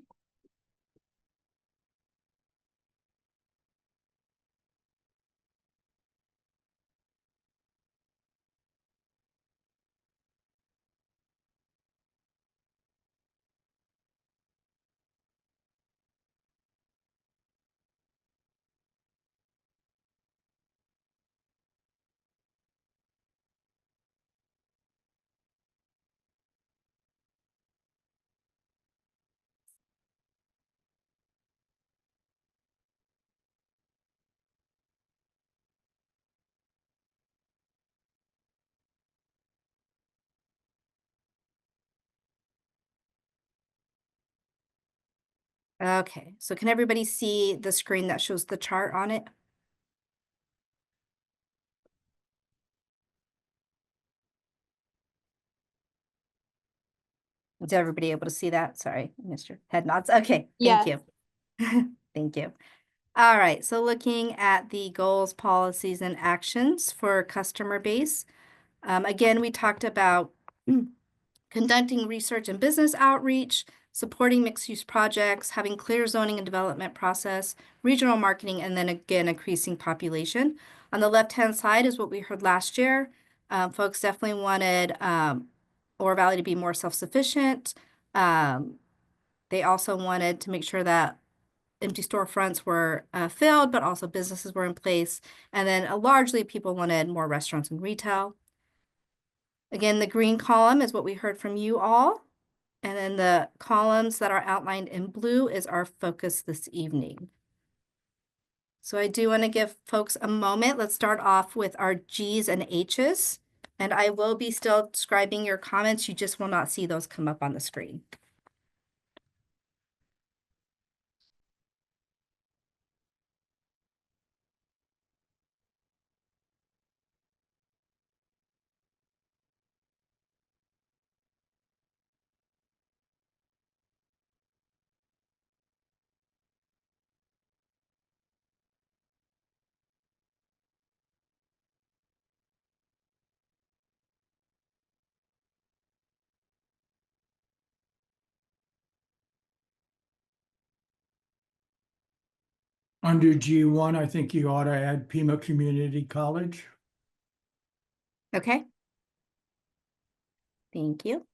Okay, so can everybody see the screen that shows the chart on it? Is everybody able to see that? Sorry, Mr. Head nods. Okay, thank you. Thank you. All right, so looking at the goals, policies, and actions for customer base. Again, we talked about conducting research and business outreach, supporting mixed-use projects, having clear zoning and development process, regional marketing, and then again, increasing population. On the left-hand side is what we heard last year. Folks definitely wanted Oro Valley to be more self-sufficient. They also wanted to make sure that empty storefronts were filled, but also businesses were in place. And then largely people wanted more restaurants and retail. Again, the green column is what we heard from you all. And then the columns that are outlined in blue is our focus this evening. So I do want to give folks a moment. Let's start off with our G's and H's. And I will be still describing your comments. You just will not see those come up on the screen. Under G1, I think you ought to add Pima Community College. Okay. Thank you.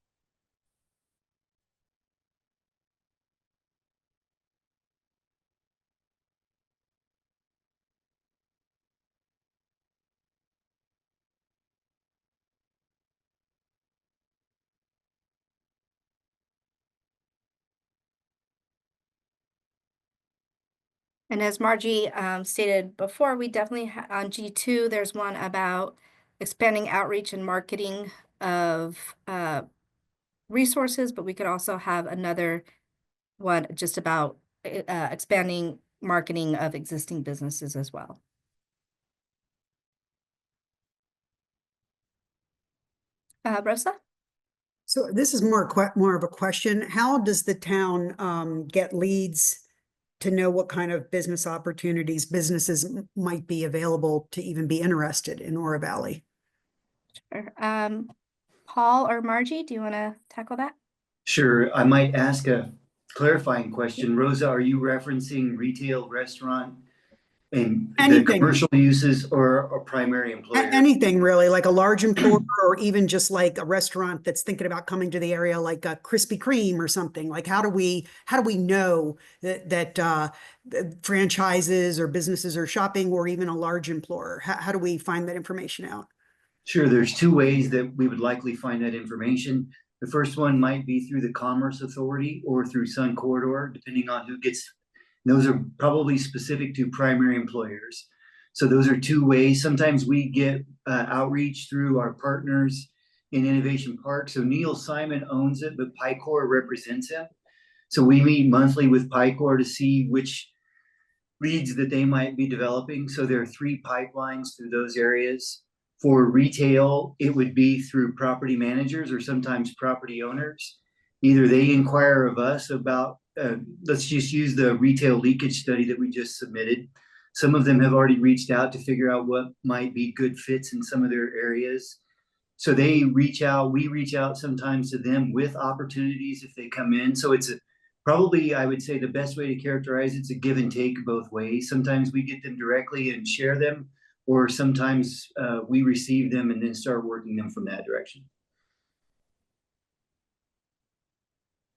And as Margie stated before, we definitely on G2, there's one about expanding outreach and marketing of resources, but we could also have another one just about expanding marketing of existing businesses as well. Rosa? So this is more of a question. How does the town get leads to know what kind of business opportunities businesses might be available to even be interested in Oro Valley? Sure. Paul or Margie, do you want to tackle that? Sure. I might ask a clarifying question. Rosa, are you referencing retail, restaurant, and the Anything. commercial uses or primary employer? Anything really, like a large employer or even just like a restaurant that's thinking about coming to the area, like a Krispy Kreme or something. Like how do we know that franchises or businesses are shopping, or even a large employer? How do we find that information out? Sure. There's two ways that we would likely find that information. The first one might be through the Commerce Authority or through Sun Corridor, depending on who gets. Those are probably specific to primary employers. So those are two ways. Sometimes we get outreach through our partners in Innovation Park. So Neil Simon owns it, but PICOR represents him. So we meet monthly with PICOR to see which leads that they might be developing. So there are 3 pipelines through those areas. For retail, it would be through property managers or sometimes property owners. Either they inquire of us about, let's just use the retail leakage study that we just submitted. Some of them have already reached out to figure out what might be good fits in some of their areas. So they reach out, we reach out sometimes to them with opportunities if they come in. So it's probably, I would say the best way to characterize it's a give and take both ways. Sometimes we get them directly and share them, or sometimes we receive them and then start working them from that direction.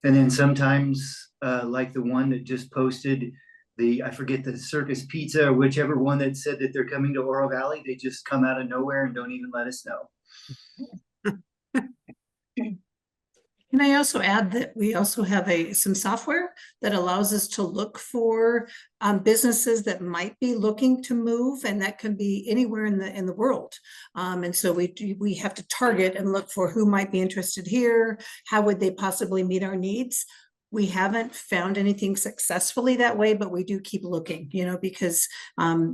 And then sometimes, like the one that just posted, I forget the Circus Pizza or whichever one that said that they're coming to Oro Valley, they just come out of nowhere and don't even let us know. Can I also add that we also have some software that allows us to look for businesses that might be looking to move, and that can be anywhere in the world. And so we have to target and look for who might be interested here. How would they possibly meet our needs? We haven't found anything successfully that way, but we do keep looking, because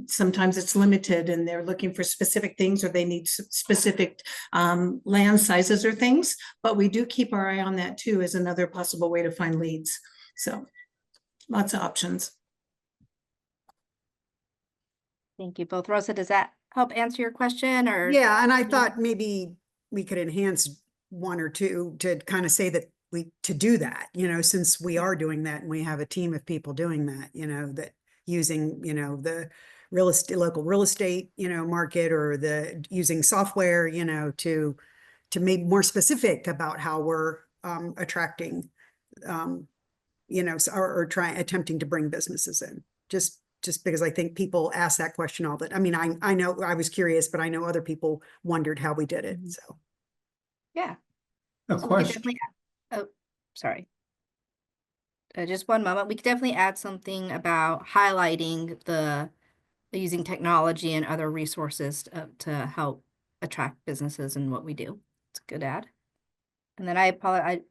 sometimes it's limited and they're looking for specific things, or they need specific land sizes or things, but we do keep our eye on that too as another possible way to find leads. So lots of options. Thank you both. Rosa, does that help answer your question? Or Yeah, and I thought maybe we could enhance one or two to kind of say that to do that, since we are doing that and we have a team of people doing that, that using, the local real estate, market, or using software, to to be more specific about how we're attracting, or attempting to bring businesses in. Just because I think people ask that question all the time. I mean, I know I was curious, but I know other people wondered how we did it. So Yeah. A So we could question, definitely, oh, sorry. Just one moment. We could definitely add something about highlighting the using technology and other resources to help attract businesses and what we do. It's a good ad. And then I apologize.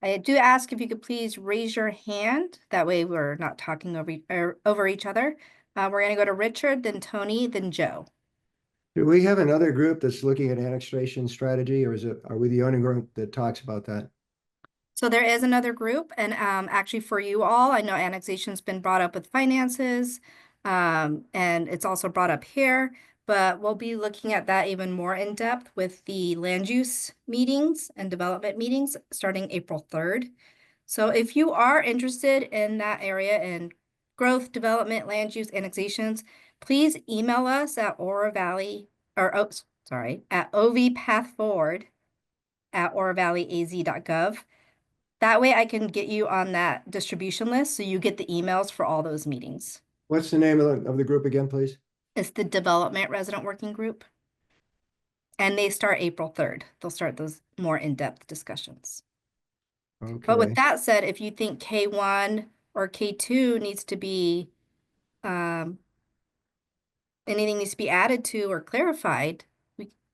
I do ask if you could please raise your hand. That way we're not talking over each other. We're going to go to Richard, then Tony, then Joe. Do we have another group that's looking at annexation strategy, or are we the only group that talks about that? So there is another group, and actually for you all, I know annexation's been brought up with finances, and it's also brought up here, but we'll be looking at that even more in depth with the land use meetings and development meetings starting April 3rd. So if you are interested in that area in growth, development, land use, annexations, please email us at at ovpathforward@orovalleyaz.gov. That way I can get you on that distribution list so you get the emails for all those meetings. What's the name of the group again, please? It's the Development Resident Working Group. And they start April 3rd. They'll start those more in-depth discussions. But with Okay. that said, if you think K1 or K2 needs to be, anything needs to be added to or clarified,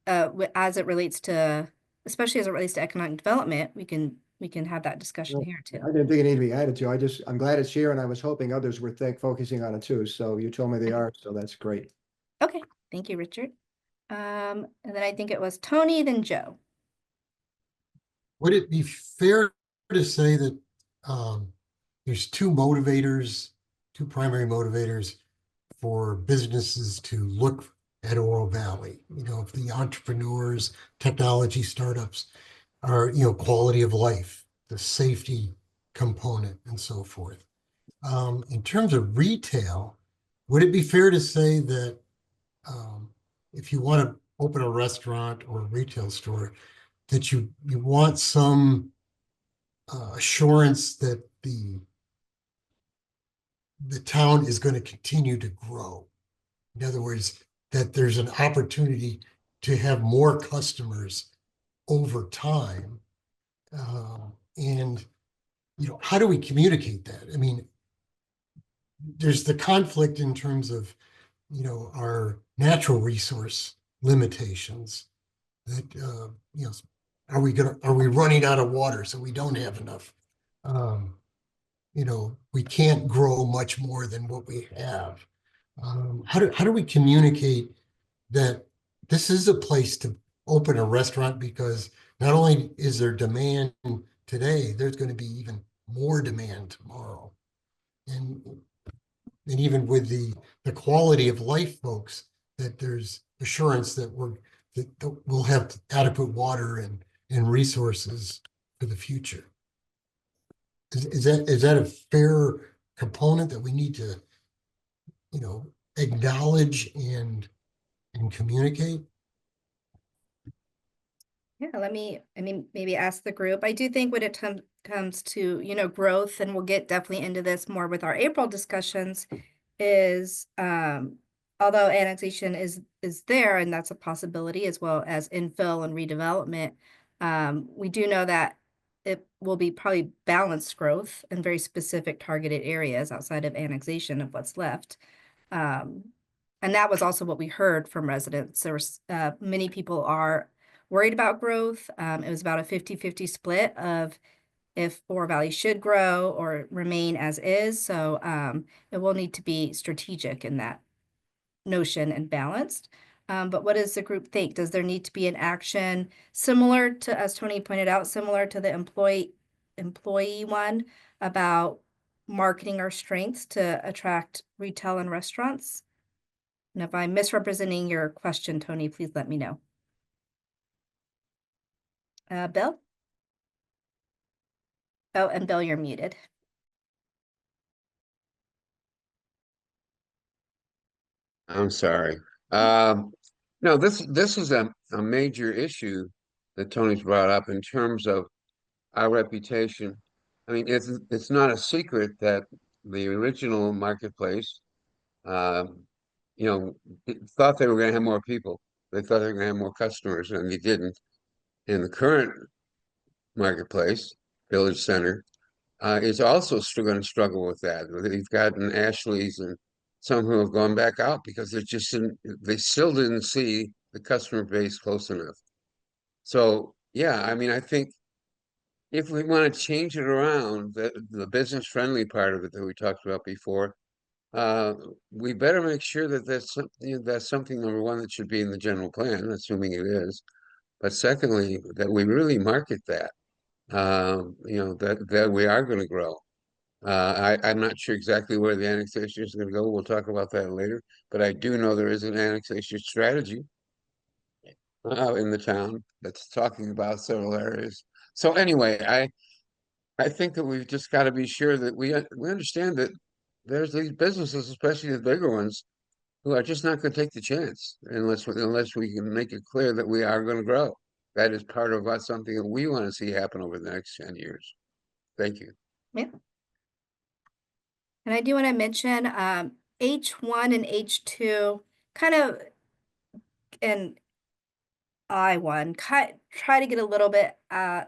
as it relates to, especially as it relates to economic development, we can have that discussion here too. I didn't think it needed to be added to. I'm glad it's here, and I was hoping others were focusing on it too. So you told me they are, so that's great. Okay, thank you, Richard. And then I think it was Tony, then Joe. Would it be fair to say that there's two primary motivators for businesses to look at Oro Valley? If the entrepreneurs, technology startups are, quality of life, the safety component, and so forth. In terms of retail, would it be fair to say that if you want to open a restaurant or a retail store, that you want some assurance that the town is going to continue to grow? In other words, that there's an opportunity to have more customers over time. And, how do we communicate that? I mean, there's the conflict in terms of, our natural resource limitations that, are we running out of water so we don't have enough? We can't grow much more than what we have. How do we communicate that this is a place to open a restaurant, because not only is there demand today, there's going to be even more demand tomorrow. And even with the quality of life folks, that there's assurance that we'll have adequate water and resources for the future. Is that a fair component that we need to, acknowledge and communicate? Yeah, maybe ask the group. I do think when it comes to, growth, and we'll get definitely into this more with our April discussions, is although annexation is there, and that's a possibility, as well as infill and redevelopment, we do know that it will be probably balanced growth in very specific targeted areas outside of annexation of what's left. And that was also what we heard from residents. There was many people are worried about growth. It was about a 50-50 split of if Oro Valley should grow or remain as is. So it will need to be strategic in that notion and balanced. But what does the group think? Does there need to be an action similar to, as Tony pointed out, similar to the employee one about marketing our strengths to attract retail and restaurants? And if I'm misrepresenting your question, Tony, please let me know. Bill? Oh, and Bill, you're muted. I'm sorry. No, this is a a major issue that Tony's brought up in terms of our reputation. I mean, it's not a secret that the original marketplace, you know, thought they were going to have more people. They thought they were going to have more customers, and they didn't. In the current marketplace, Village Center, is also still going to struggle with that. They've gotten Ashley's and some who have gone back out because they still didn't see the customer base close enough. So yeah, I mean, I think if we want to change it around, the business friendly part of it that we talked about before, we better make sure that that's something, number one, that should be in the general plan, assuming it is. But secondly, that we really market that, that we are going to grow. I'm not sure exactly where the annexation is going to go. We'll talk about that later. But I do know there is an annexation strategy in the town that's talking about several areas. So anyway, I think that we've just got to be sure that we understand that there's these businesses, especially the bigger ones, who are just not going to take the chance unless we can make it clear that we are going to grow. That is part of something that we want to see happen over the next 10 years. Thank you. Yeah. And I do want to mention H1 and H2 kind of, and I1 try to get a little bit at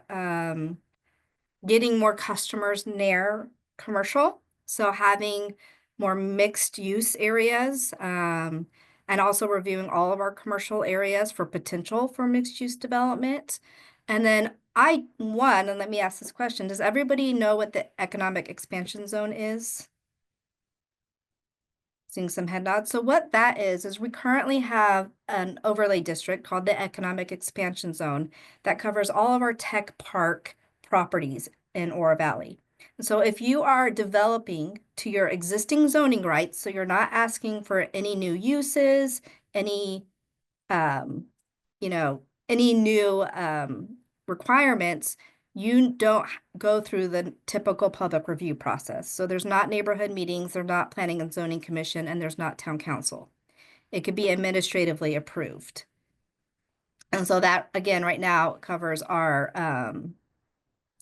getting more customers near commercial. So having more mixed use areas and also reviewing all of our commercial areas for potential for mixed use development. And then I1, and let me ask this question, does everybody know what the economic expansion zone is? Seeing some head nods. So what that is we currently have an overlay district called the Economic Expansion Zone that covers all of our tech park properties in Oro Valley. And so if you are developing to your existing zoning rights, so you're not asking for any new uses, any new requirements, you don't go through the typical public review process. So there's not neighborhood meetings, there's not planning and zoning commission, and there's not town council. It could be administratively approved. And so that, again, right now covers our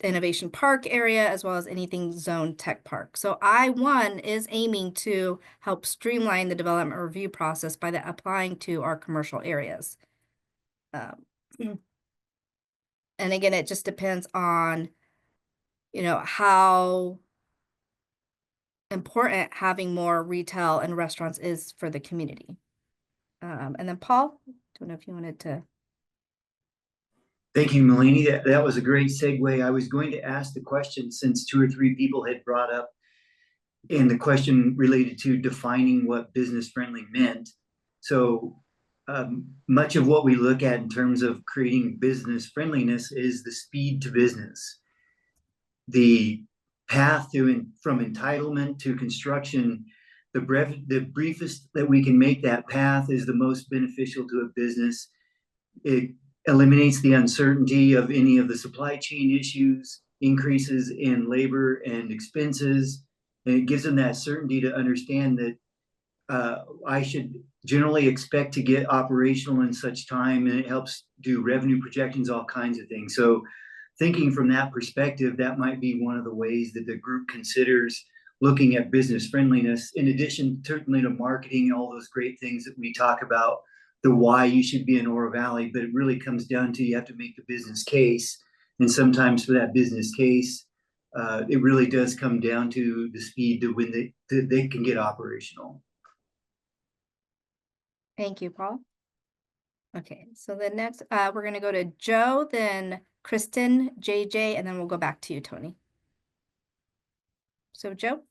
Innovation Park area as well as anything zone tech park. So I1 is aiming to help streamline the development review process by applying to our commercial areas. And again, it just depends on, how important having more retail and restaurants is for the community. And then Paul, don't know if you wanted to. Thank you, Melanie. That was a great segue. I was going to ask the question since 2 or 3 people had brought up in the question related to defining what business friendly meant. So much of what we look at in terms of creating business friendliness is the speed to business. The path from entitlement to construction, the briefest that we can make that path is the most beneficial to a business. It eliminates the uncertainty of any of the supply chain issues, increases in labor and expenses, and it gives them that certainty to understand that I should generally expect to get operational in such time, and it helps do revenue projections, all kinds of things. So thinking from that perspective, that might be one of the ways that the group considers looking at business friendliness, in addition certainly to marketing, all those great things that we talk about, the why you should be in Oro Valley, but it really comes down to you have to make the business case. And sometimes for that business case, it really does come down to the speed to when they can get operational. Thank you, Paul. Okay, so the next, we're going to go to Joe, then Kristen, JJ, and then we'll go back to you, Tony. So Joe?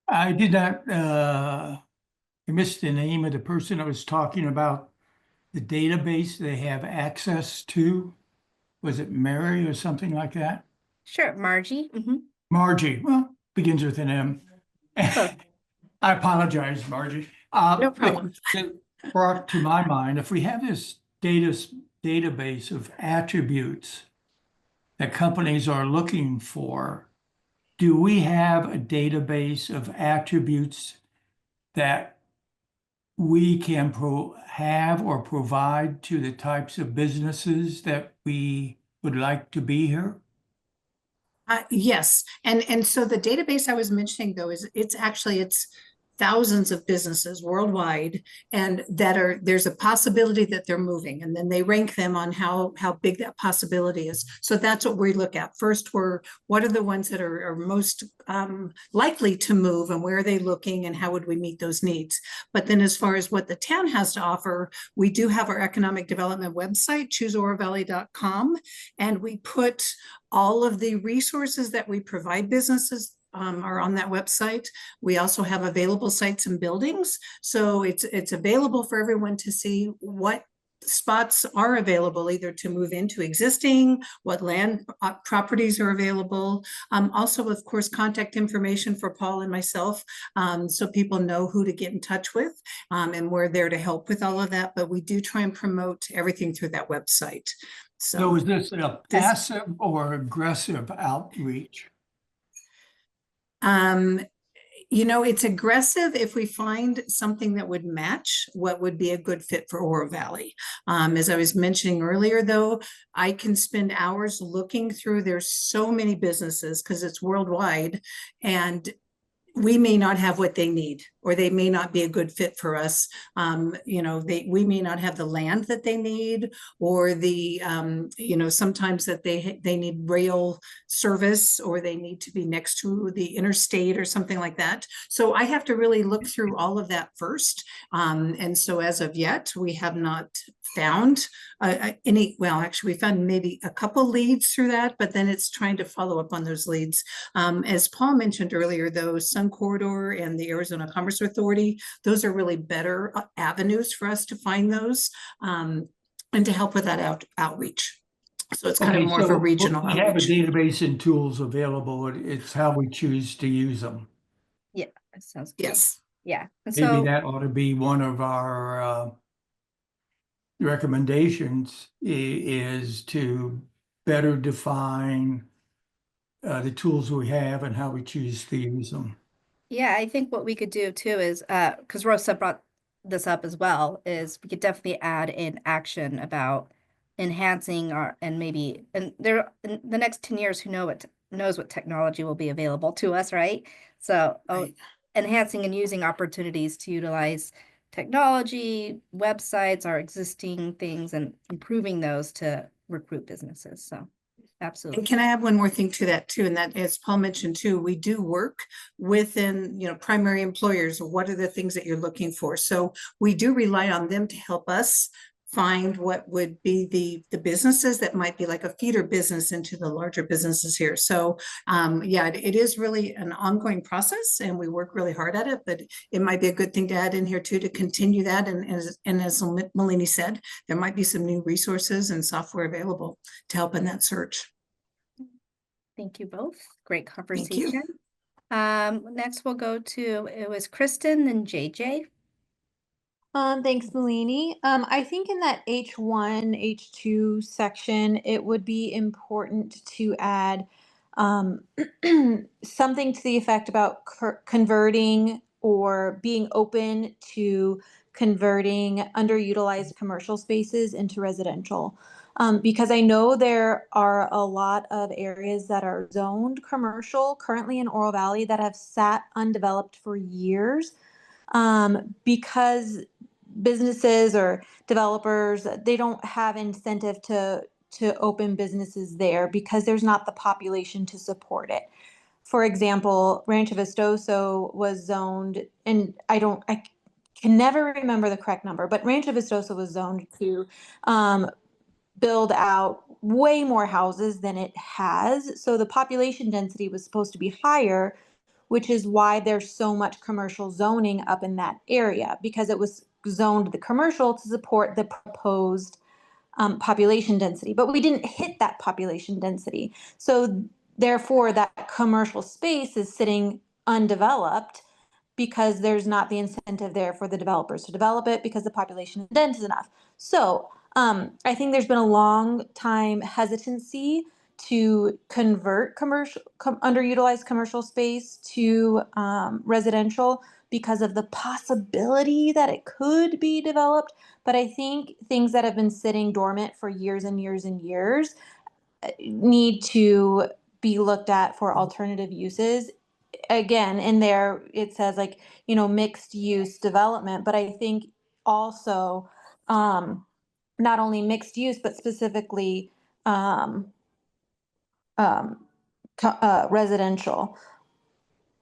I did not, I missed the name of the person I was talking about, the database they have access to. Was it Mary or something like that? Sure, Margie. Mm-hmm. Margie, well, begins with an M. I apologize, Margie. No problem. It brought to my mind, if we have this database of attributes that companies are looking for, do we have a database of attributes that we can have or provide to the types of businesses that we would like to be here? Yes, and so the database I was mentioning though is it's thousands of businesses worldwide, and there's a possibility that they're moving, and then they rank them on how big that possibility is. So that's what we look at. First, what are the ones that are most likely to move, and where are they looking, and how would we meet those needs? But then as far as what the town has to offer, we do have our economic development website, chooseorovalley.com, and we put all of the resources that we provide businesses are on that website. We also have available sites and buildings. So it's available for everyone to see what spots are available, either to move into existing, what land properties are available. Also, of course, contact information for Paul and myself, so people know who to get in touch with, and we're there to help with all of that. But we do try and promote everything through that website. So is this a passive or aggressive outreach? It's aggressive if we find something that would match what would be a good fit for Oro Valley. As I was mentioning earlier, though, I can spend hours looking through, there's so many businesses because it's worldwide, and we may not have what they need, or they may not be a good fit for us. We may not have the land that they need, or sometimes that they need rail service, or they need to be next to the interstate or something like that. So I have to really look through all of that first. And so as of yet, we have not found we found maybe a couple leads through that, but then it's trying to follow up on those leads. As Paul mentioned earlier, though, Sun Corridor and the Arizona Commerce Authority, those are really better avenues for us to find those, and to help with that outreach. So it's kind of more of a regional We have a outreach. database and tools available. It's how we choose to use them. Yeah, that sounds good. Yes. Yeah. And Maybe so that ought to be one of our recommendations is to better define the tools we have and how we choose to use them. yeah, I think what we could do too is, because Rosa brought this up as well, is we could definitely add in action about enhancing and there in the next 10 years, knows what technology will be available to us, right? So Right. enhancing and using opportunities to utilize technology, websites, our existing things, and improving those to recruit businesses. So absolutely. And can I add one more thing to that too? And that, as Paul mentioned too, we do work within, primary employers. What are the things that you're looking for? So we do rely on them to help us find what would be the businesses that might be like a feeder business into the larger businesses here. So it is really an ongoing process, and we work really hard at it, but it might be a good thing to add in here too, to continue that. And as Malini said, there might be some new resources and software available to help in that search. Thank you both. Great Thank you. conversation. Next we'll go to, it was Kristen and JJ. Thanks, Malini. I think in that H1, H2 section, it would be important to add something to the effect about converting or being open to converting underutilized commercial spaces into residential. Because I know there are a lot of areas that are zoned commercial currently in Oro Valley that have sat undeveloped for years, because businesses or developers, they don't have incentive to open businesses there because there's not the population to support it. For example, Rancho Vistoso was zoned, and I can never remember the correct number, but Rancho Vistoso was zoned to build out way more houses than it has. So the population density was supposed to be higher, which is why there's so much commercial zoning up in that area, because it was zoned the commercial to support the proposed population density. But we didn't hit that population density. So therefore, that commercial space is sitting undeveloped because there's not the incentive there for the developers to develop it because the population is dense enough. So I think there's been a long time hesitancy to convert underutilized commercial space to residential because of the possibility that it could be developed. But I think things that have been sitting dormant for years and years and years need to be looked at for alternative uses. Again, in there, it says like, mixed use development, but I think also not only mixed use, but specifically residential.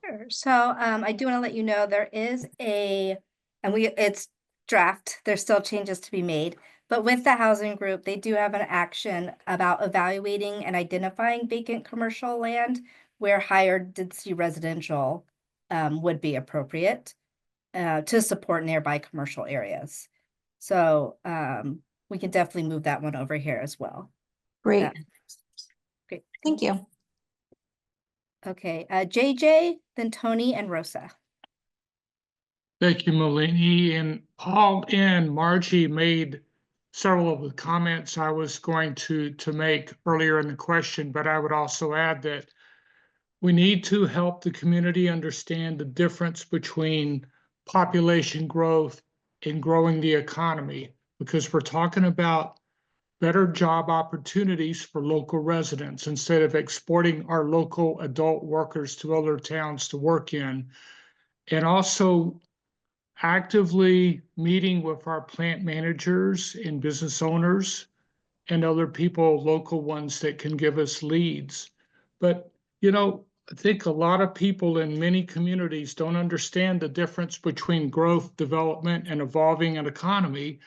Sure. So I do want to let you know there is it's draft. There's still changes to be made. But with the housing group, they do have an action about evaluating and identifying vacant commercial land where higher density residential would be appropriate to support nearby commercial areas. So we can definitely move that one over here as well. Great. Great. Thank you. Okay, JJ, then Tony and Rosa. Thank you, Malini. And Paul and Margie made several of the comments I was going to make earlier in the question, but I would also add that we need to help the community understand the difference between population growth and growing the economy, because we're talking about better job opportunities for local residents instead of exporting our local adult workers to other towns to work in. And also actively meeting with our plant managers and business owners and other people, local ones that can give us leads. But, I think a lot of people in many communities don't understand the difference between growth, development, and evolving an economy,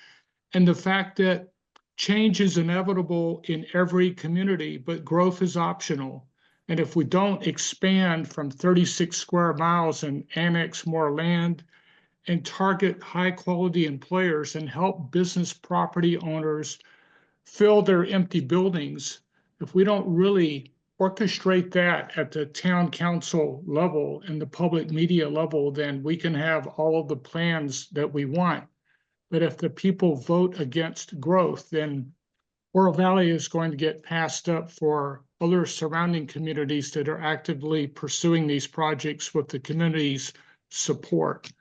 and the fact that change is inevitable in every community, but growth is optional. And if we don't expand from 36 square miles and annex more land and target high quality employers and help business property owners fill their empty buildings, if we don't really orchestrate that at the town council level and the public media level, then we can have all of the plans that we want. But if the people vote against growth, then Oro Valley is going to get passed up for other surrounding communities that are actively pursuing these projects with the community's support.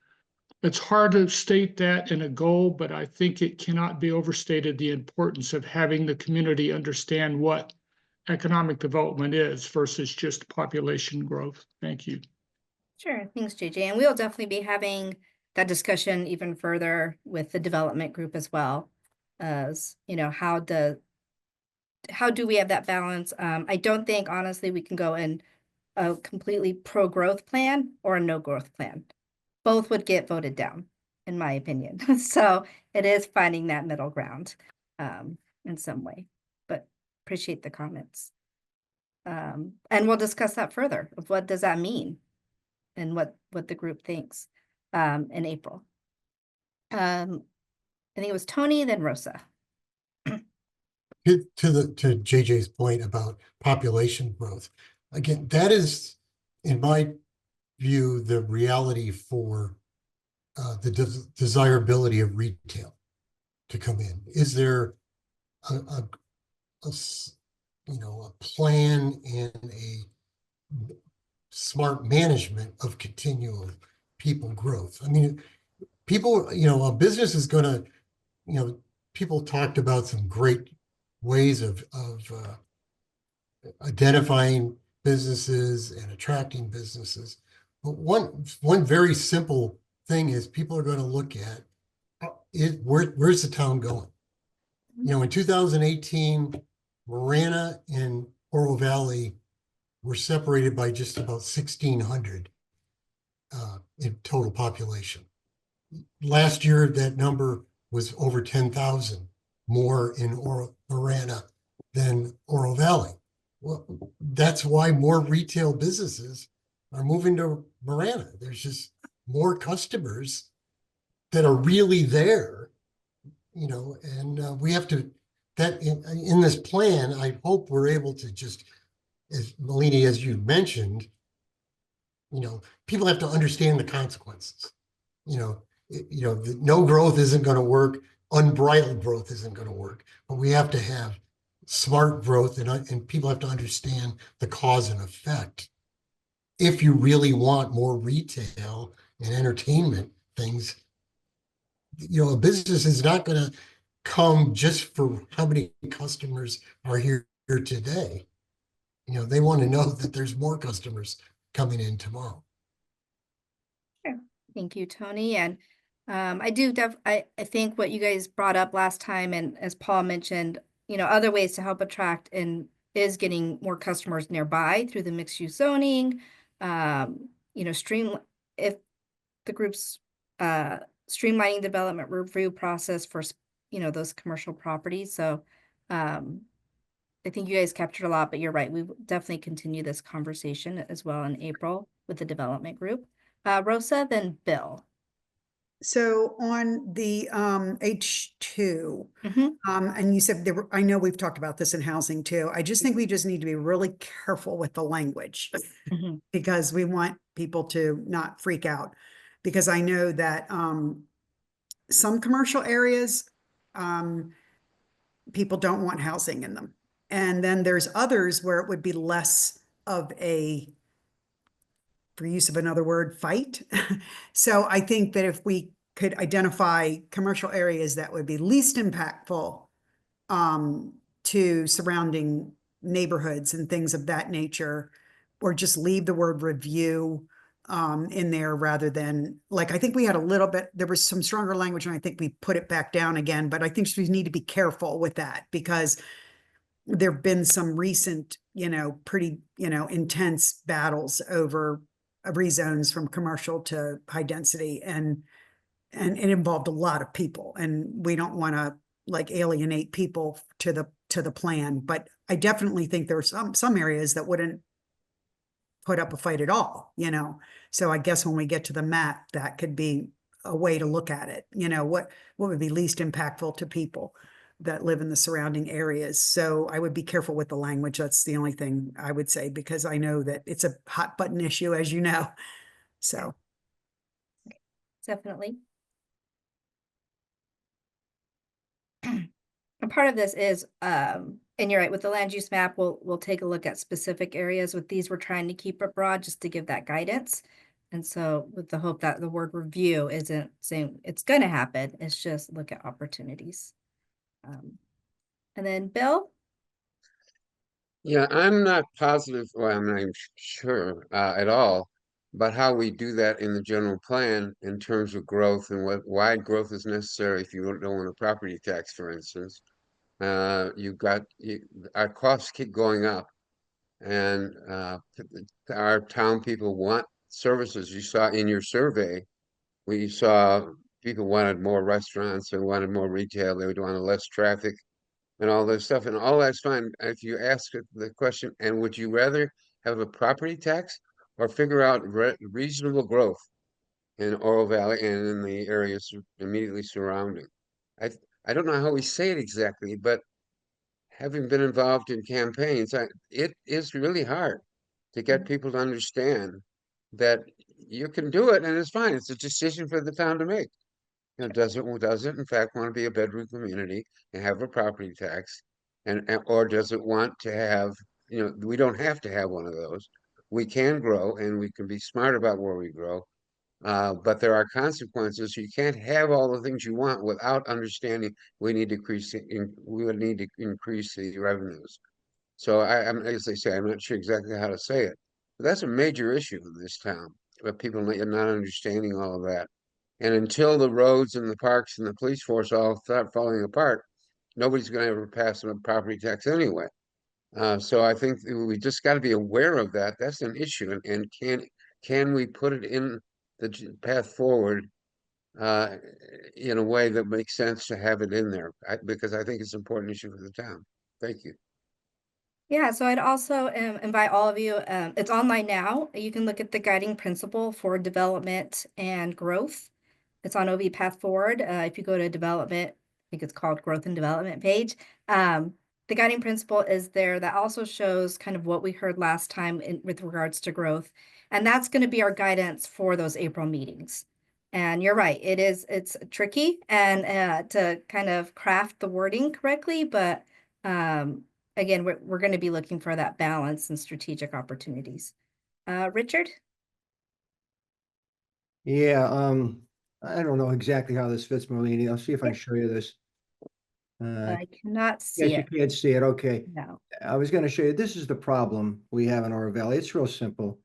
It's hard to state that in a goal, but I think it cannot be overstated the importance of having the community understand what economic development is versus just population growth. Thank you. Sure, thanks, JJ. And we'll definitely be having that discussion even further with the development group as well. As how do we have that balance? I don't think honestly we can go in a completely pro-growth plan or a no-growth plan. Both would get voted down, in my opinion. So it is finding that middle ground in some way, but appreciate the comments. And we'll discuss that further of what does that mean and what the group thinks in April. I think it was Tony, then Rosa. To JJ's point about population growth, again, that is, in my view, the reality for the desirability of retail to come in. Is there a plan and a smart management of continual people growth? I mean, people, a business is going to, people talked about some great ways of identifying businesses and attracting businesses. But one very simple thing is people are going to look at where's the town going? In 2018, Marana and Oro Valley were separated by just about 1,600 in total population. Last year, that number was over 10,000 more in Marana than Oro Valley. Well, that's why more retail businesses are moving to Marana. There's just more customers that are really there, and we have to, that in this plan, I hope we're able to just, as Malini, as you mentioned, people have to understand the consequences. No growth isn't going to work. Unbridled growth isn't going to work, but we have to have smart growth and people have to understand the cause and effect. If you really want more retail and entertainment things, you know, a business is not going to come just for how many customers are here today. You know, they want to know that there's more customers coming in tomorrow. Thank you, Tony. And I think what you guys brought up last time, and as Paul mentioned, you know, other ways to help attract and is getting more customers nearby through the mixed use zoning. You know, if the group's streamlining development review process for, you know, those commercial properties. So I think you guys captured a lot, but you're right. We will definitely continue this conversation as well in April with the development group. Rosa, then Bill. So on the H2, Mhm. and you said there were, I know we've talked about this in housing too. I just think we just need to be really careful with the language Mhm. because we want people to not freak out. Because I know that some commercial areas, people don't want housing in them. And then there's others where it would be less of a, for use of another word, fight. So I think that if we could identify commercial areas that would be least impactful to surrounding neighborhoods and things of that nature, or just leave the word review in there rather than, like, I think we had a little bit, there was some stronger language and I think we put it back down again, but I think we need to be careful with that because there've been some recent, you know, pretty, you know, intense battles over rezones from commercial to high density, and it involved a lot of people, and we don't want to like alienate people to the plan. But I definitely think there's some areas that wouldn't put up a fight at all, you know. So I guess when we get to the map, that could be a way to look at it. You know, what would be least impactful to people that live in the surrounding areas. So I would be careful with the language. That's the only thing I would say, because I know that it's a hot button issue, as you know. So Definitely. And part of this is, and you're right, with the land use map, we'll take a look at specific areas. With these, we're trying to keep it broad just to give that guidance. And so with the hope that the word review isn't saying it's going to happen, it's just look at opportunities. And then Bill? Yeah, I'm not positive, well, I'm not even sure at all about how we do that in the general plan in terms of growth and why growth is necessary if you don't want a property tax, for instance. Our costs keep going up, and our town people want services. You saw in your survey, we saw people wanted more restaurants, they wanted more retail, they would want less traffic and all this stuff, and all that's fine. If you ask the question, and would you rather have a property tax or figure out reasonable growth in Oro Valley and in the areas immediately surrounding? I don't know how we say it exactly, but having been involved in campaigns, it is really hard to get people to understand that you can do it and it's fine. It's a decision for the town to make. You know, does it in fact want to be a bedroom community and have a property tax, or does it want to have, you know, we don't have to have one of those. We can grow and we can be smart about where we grow, but there are consequences. You can't have all the things you want without understanding we need to we would need to increase the revenues. So I'm, as they say, I'm not sure exactly how to say it, but that's a major issue in this town. But people not understanding all of that. And until the roads and the parks and the police force all start falling apart, nobody's going to ever pass a property tax anyway. So I think we just got to be aware of that. That's an issue, and can we put it in the path forward in a way that makes sense to have it in there? Because I think it's an important issue for the town. Thank you. Yeah, so I'd also invite all of you, it's online now. You can look at the guiding principle for development and growth. It's on OV Path Forward. If you go to development, I think it's called Growth and Development page. The guiding principle is there. That also shows kind of what we heard last time with regards to growth. And that's going to be our guidance for those April meetings. And you're right, it's tricky and to kind of craft the wording correctly, but again, we're going to be looking for that balance and strategic opportunities. Richard? Yeah, I don't know exactly how this fits, Marlene. I'll see if I can show you this. I cannot Yes, see you it. can't see it. Okay. No. I was gonna show you, this is the problem we have in Oro Valley. It's real simple.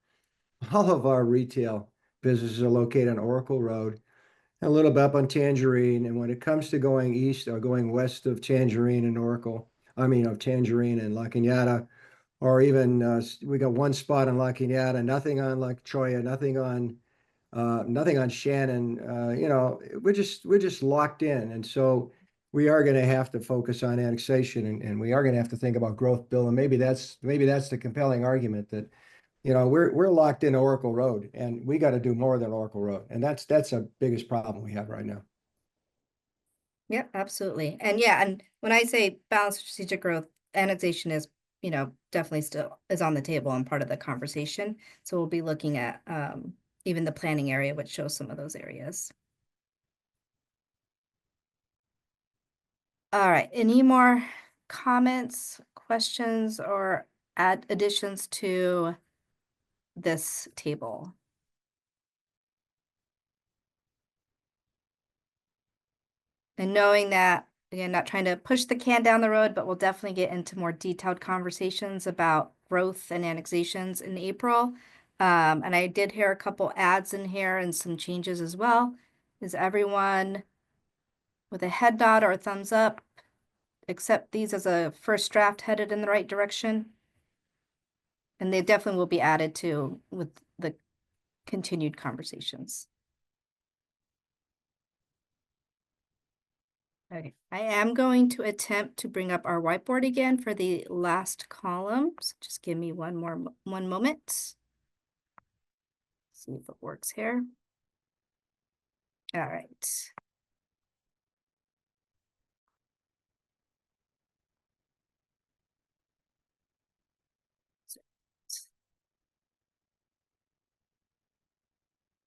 All of our retail businesses are located on Oracle Road, a little bit up on Tangerine. And when it comes to going east or going west of Tangerine and Oracle, of Tangerine and La Cañada, or even, we got one spot on La Cañada, nothing on La Choya, nothing on Shannon, we're just locked in. And so we are gonna have to focus on annexation, and we are gonna have to think about growth, Bill. And maybe that's the compelling argument that, we're locked in Oracle Road, and we got to do more than Oracle Road. And that's the biggest problem we have right now. Yep, absolutely. And yeah, and when I say balanced strategic growth, annexation is, definitely still is on the table and part of the conversation. So we'll be looking at even the planning area, which shows some of those areas. All right, any more comments, questions, or additions to this table? And knowing that, again, not trying to push the can down the road, but we'll definitely get into more detailed conversations about growth and annexations in April. And I did hear a couple ads in here and some changes as well. Is everyone with a head nod or a thumbs up accept these as a first draft headed in the right direction? And they definitely will be added to with the continued conversations. Okay, I am going to attempt to bring up our whiteboard again for the last column. So just give me one moment. See if it works here. All right.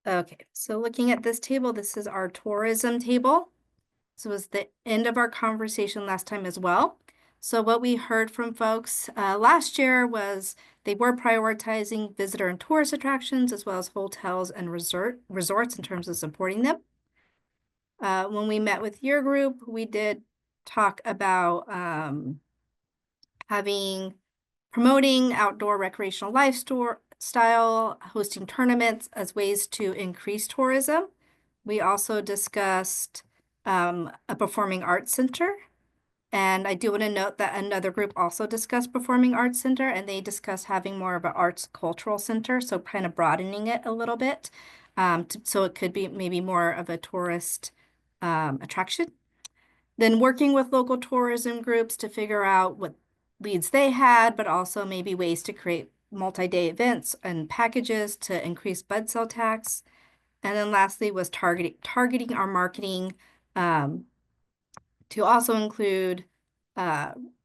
Okay, so looking at this table, this is our tourism table. So it was the end of our conversation last time as well. So what we heard from folks last year was they were prioritizing visitor and tourist attractions as well as hotels and resorts in terms of supporting them. When we met with your group, we did talk about promoting outdoor recreational lifestyle, hosting tournaments as ways to increase tourism. We also discussed a performing arts center. And I do want to note that another group also discussed performing arts center, and they discussed having more of an arts cultural center, so kind of broadening it a little bit. So it could be maybe more of a tourist attraction. Then working with local tourism groups to figure out what leads they had, but also maybe ways to create multi-day events and packages to increase bud sale tax. And then lastly was targeting our marketing to also include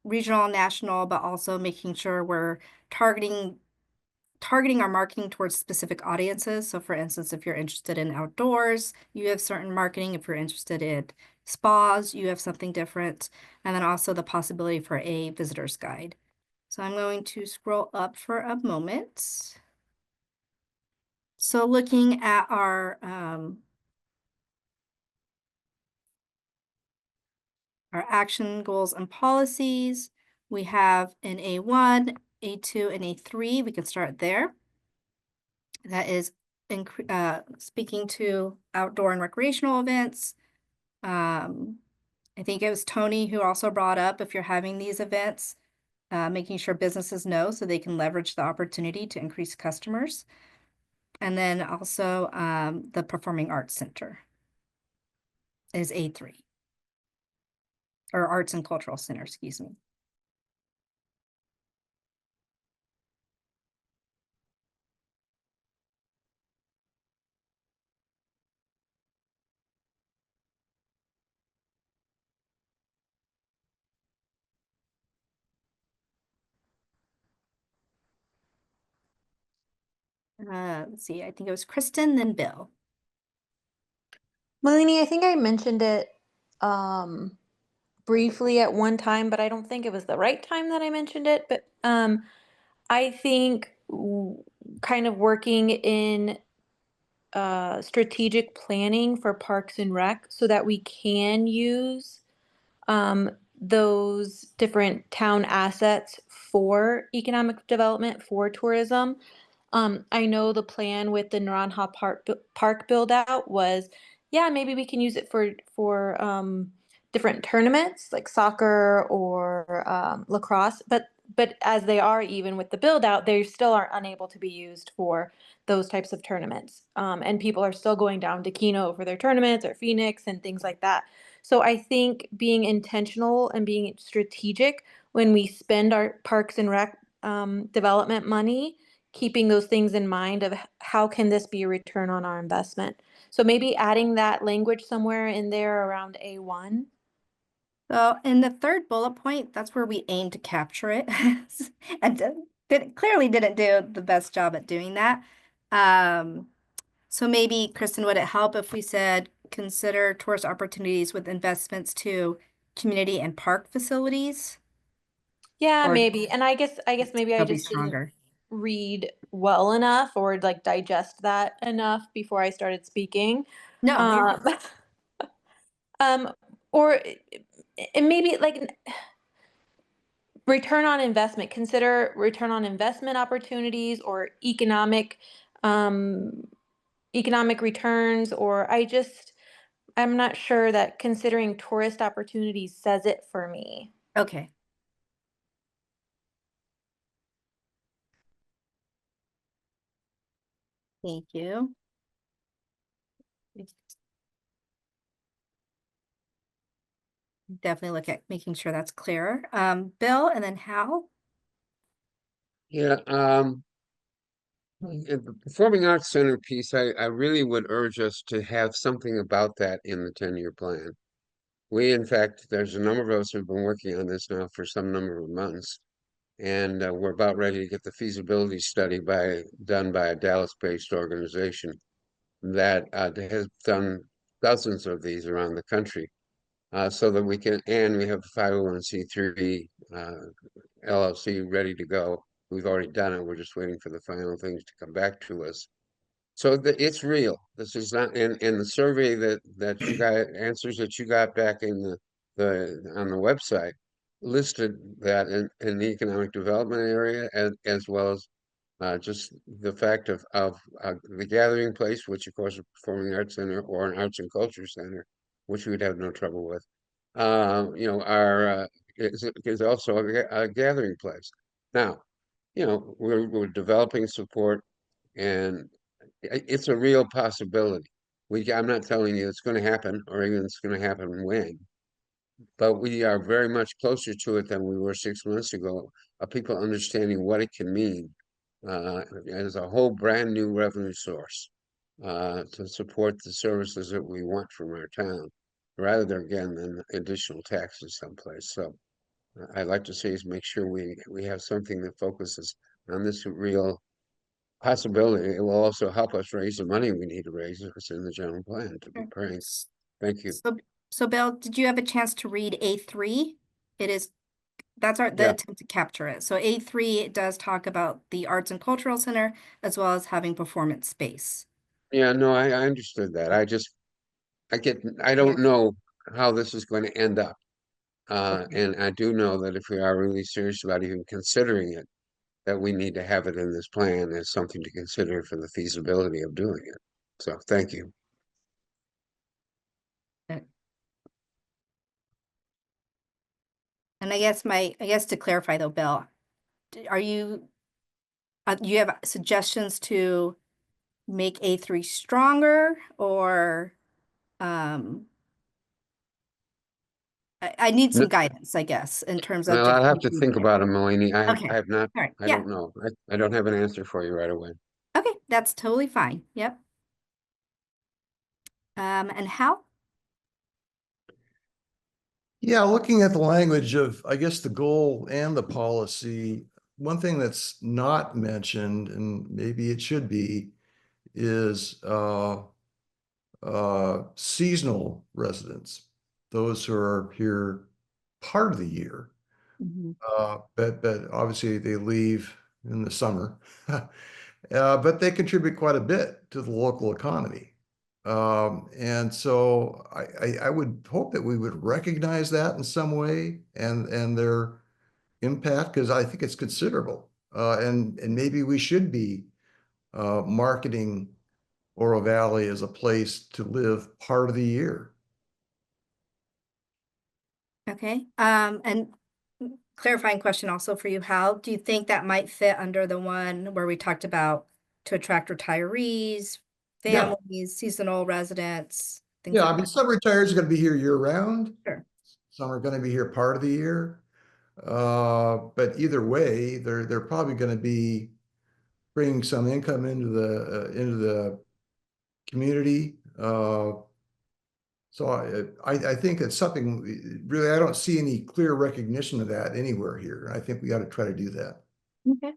regional, national, but also making sure we're targeting our marketing towards specific audiences. So for instance, if you're interested in outdoors, you have certain marketing. If you're interested in spas, you have something different. And then also the possibility for a visitor's guide. So I'm going to scroll up for a moment. So looking at our action goals and policies, we have an A1, A2, and A3. We can start there. That is speaking to outdoor and recreational events. I think it was Tony who also brought up if you're having these events, making sure businesses know so they can leverage the opportunity to increase customers. And then also the Performing Arts Center is A3. Or Arts and Cultural Center, excuse me. Let's see, I think it was Kristen, then Bill. Melanie, I think I mentioned it um, briefly at one time, but I don't think it was the right time that I mentioned it. But I think kind of working in strategic planning for Parks and Rec so that we can use those different town assets for economic development, for tourism. I know the plan with the Naranja Park build out was, yeah, maybe we can use it for different tournaments like soccer or lacrosse, but as they are, even with the build out, they still are unable to be used for those types of tournaments. And people are still going down to Keno for their tournaments or Phoenix and things like that. So I think being intentional and being strategic when we spend our Parks and Rec development money, keeping those things in mind of how can this be a return on our investment. So maybe adding that language somewhere in there around A1. So in the third bullet point, that's where we aim to capture it. And clearly didn't do the best job at doing that. So maybe, Kristen, would it help if we said, consider tourist opportunities with investments to community and park facilities? Yeah, Or maybe. And I guess maybe I that'll be just didn't stronger. read well enough or like digest that enough before I started speaking. No, you're good. Um, or and maybe like return on investment, consider return on investment opportunities or economic returns, or I'm not sure that considering tourist opportunities says it for me. Okay. Thank you. Definitely look at making sure that's clearer. Bill and then Hal. Yeah, the Performing Arts Center piece, I really would urge us to have something about that in the 10-year plan. We, in fact, there's a number of us who've been working on this now for some number of months. And we're about ready to get the feasibility study done by a Dallas-based organization that has done dozens of these around the country. So that we can, and we have a 501c3 LLC ready to go. We've already done it. We're just waiting for the final things to come back to us. So it's real. This is not in the survey that you got, answers that you got back in on the website listed that in the economic development area as well as just the fact of the gathering place, which of course is a performing arts center or an arts and culture center, which we'd have no trouble with. You know, is also a gathering place. Now, you know, we're developing support, and it's a real possibility. I'm not telling you it's going to happen or even it's going to happen when, but we are very much closer to it than we were 6 months ago, of people understanding what it can mean as a whole brand new revenue source to support the services that we want from our town, rather than, again, than additional taxes someplace. So I'd like to see us make sure we have something that focuses on this real possibility. It will also help us raise the money we need to raise if it's in the general plan, to be frank. Thank you. So Bill, did you have a chance to read A3? That's the Yeah. attempt to capture it. So A3, it does talk about the Arts and Cultural Center as well as having performance space. Yeah, no, I understood that. I don't know how this is going to end up. And I do know that if we are really serious about even considering it, that we need to have it in this plan as something to consider for the feasibility of doing it. So thank you. And I guess to clarify though, Bill, are you have suggestions to make A3 stronger, or I need some guidance, I guess, in terms of Well, just I'll have to thinking think about about it, Melanie. Okay. I have not, All right. I Yeah. don't know. I don't have an answer for you right away. Okay, that's totally fine. Yep. And Hal? Yeah, looking at the language of, I guess, the goal and the policy, one thing that's not mentioned, and maybe it should be, is seasonal residents, those who are here part of the year. But obviously they leave in the summer. But they contribute quite a bit to the local economy. And so I would hope that we would recognize that in some way and their impact, because I think it's considerable. And maybe we should be marketing Oro Valley as a place to live part of the year. Okay, and clarifying question also for you, Hal, do you think that might fit under the one where we talked about to attract retirees, Yeah. families, seasonal residents? Things Yeah, like I mean, that? some retirees are going to be here year round. Sure. Some are going to be here part of the year. But either way, they're probably going to be bringing some income into the community. So I think it's something really, I don't see any clear recognition of that anywhere here. I think we got to try to do that. Okay.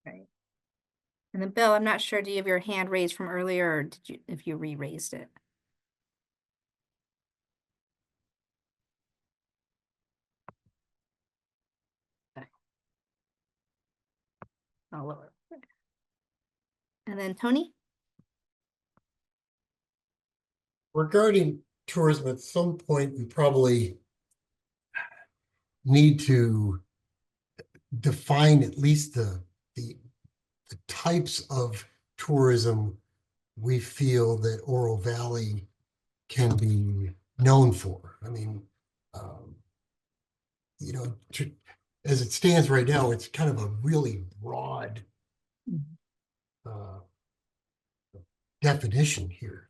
Right. And then Bill, I'm not sure, do you have your hand raised from earlier or did you, if you re-raised it? Okay. I'll lower it. And then Tony? Regarding tourism, at some point, we probably need to define at least the types of tourism we feel that Oro Valley can be known for. I mean, you know, as it stands right now, it's kind of a really broad definition here.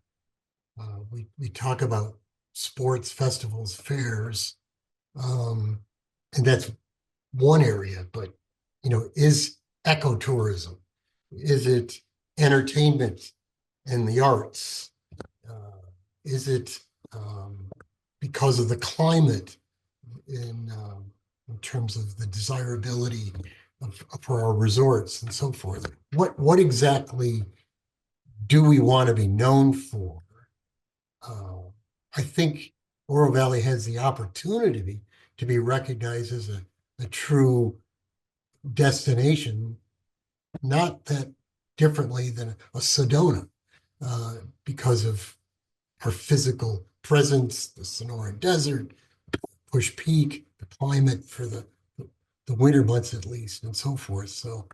We talk about sports, festivals, fairs, and that's one area, but, you know, is ecotourism? Is it entertainment and the arts? Is it because of the climate in terms of the desirability for our resorts and so forth? What exactly do we want to be known for? I think Oro Valley has the opportunity to be recognized as a true destination, not that differently than a Sedona, because of our physical presence, the Sonora Desert, Push Peak, the climate for the winter months at least, and so forth. So,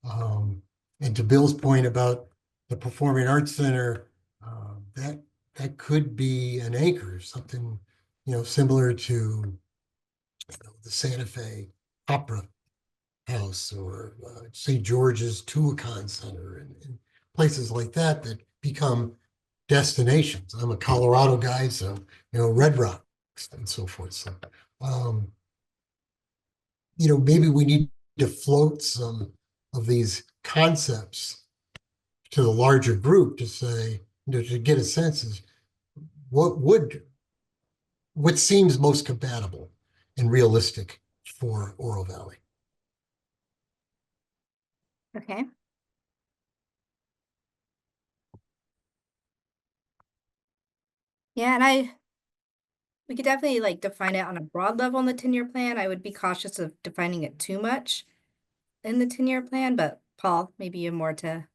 and to Bill's point about the Performing Arts Center, that could be an anchor, something, you know, similar to, you know, the Santa Fe Opera House or St. George's Tuacahn Center and places like that that become destinations. I'm a Colorado guy, so, you know, Red Rocks and so forth. So, you know, maybe we need to float some of these concepts to the larger group to say, you know, to get a sense of what seems most compatible and realistic for Oro Valley. Okay. Yeah, and we could definitely like define it on a broad level in the 10-year plan. I would be cautious of defining it too much in the 10-year plan, but Paul, maybe you have more to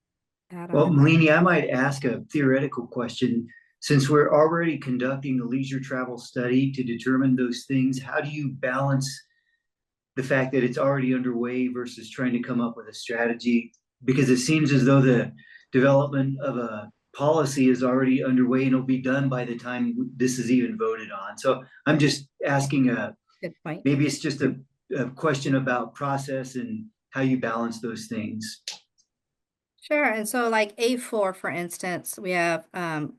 add Well, on. Melanie, I might ask a theoretical question. Since we're already conducting the leisure travel study to determine those things, how do you balance the fact that it's already underway versus trying to come up with a strategy? Because it seems as though the development of a policy is already underway and it'll be done by the time this is even voted on. So I'm just asking Good point. maybe it's just a question about process and how you balance those things. Sure. And so like A4, for instance, we have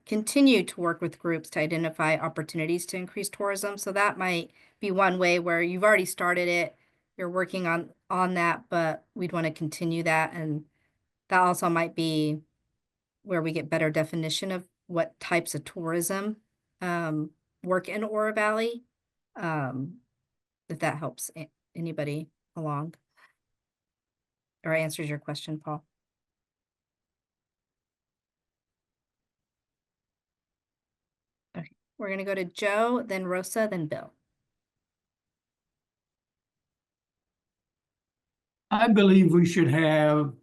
continued to work with groups to identify opportunities to increase tourism. So that might be one way where you've already started it, you're working on that, but we'd want to continue that. And that also might be where we get better definition of what types of tourism work in Oro Valley, if that helps anybody along. or answers your question, Paul. Okay, we're gonna go to Joe, then Rosa, then Bill. I believe we should have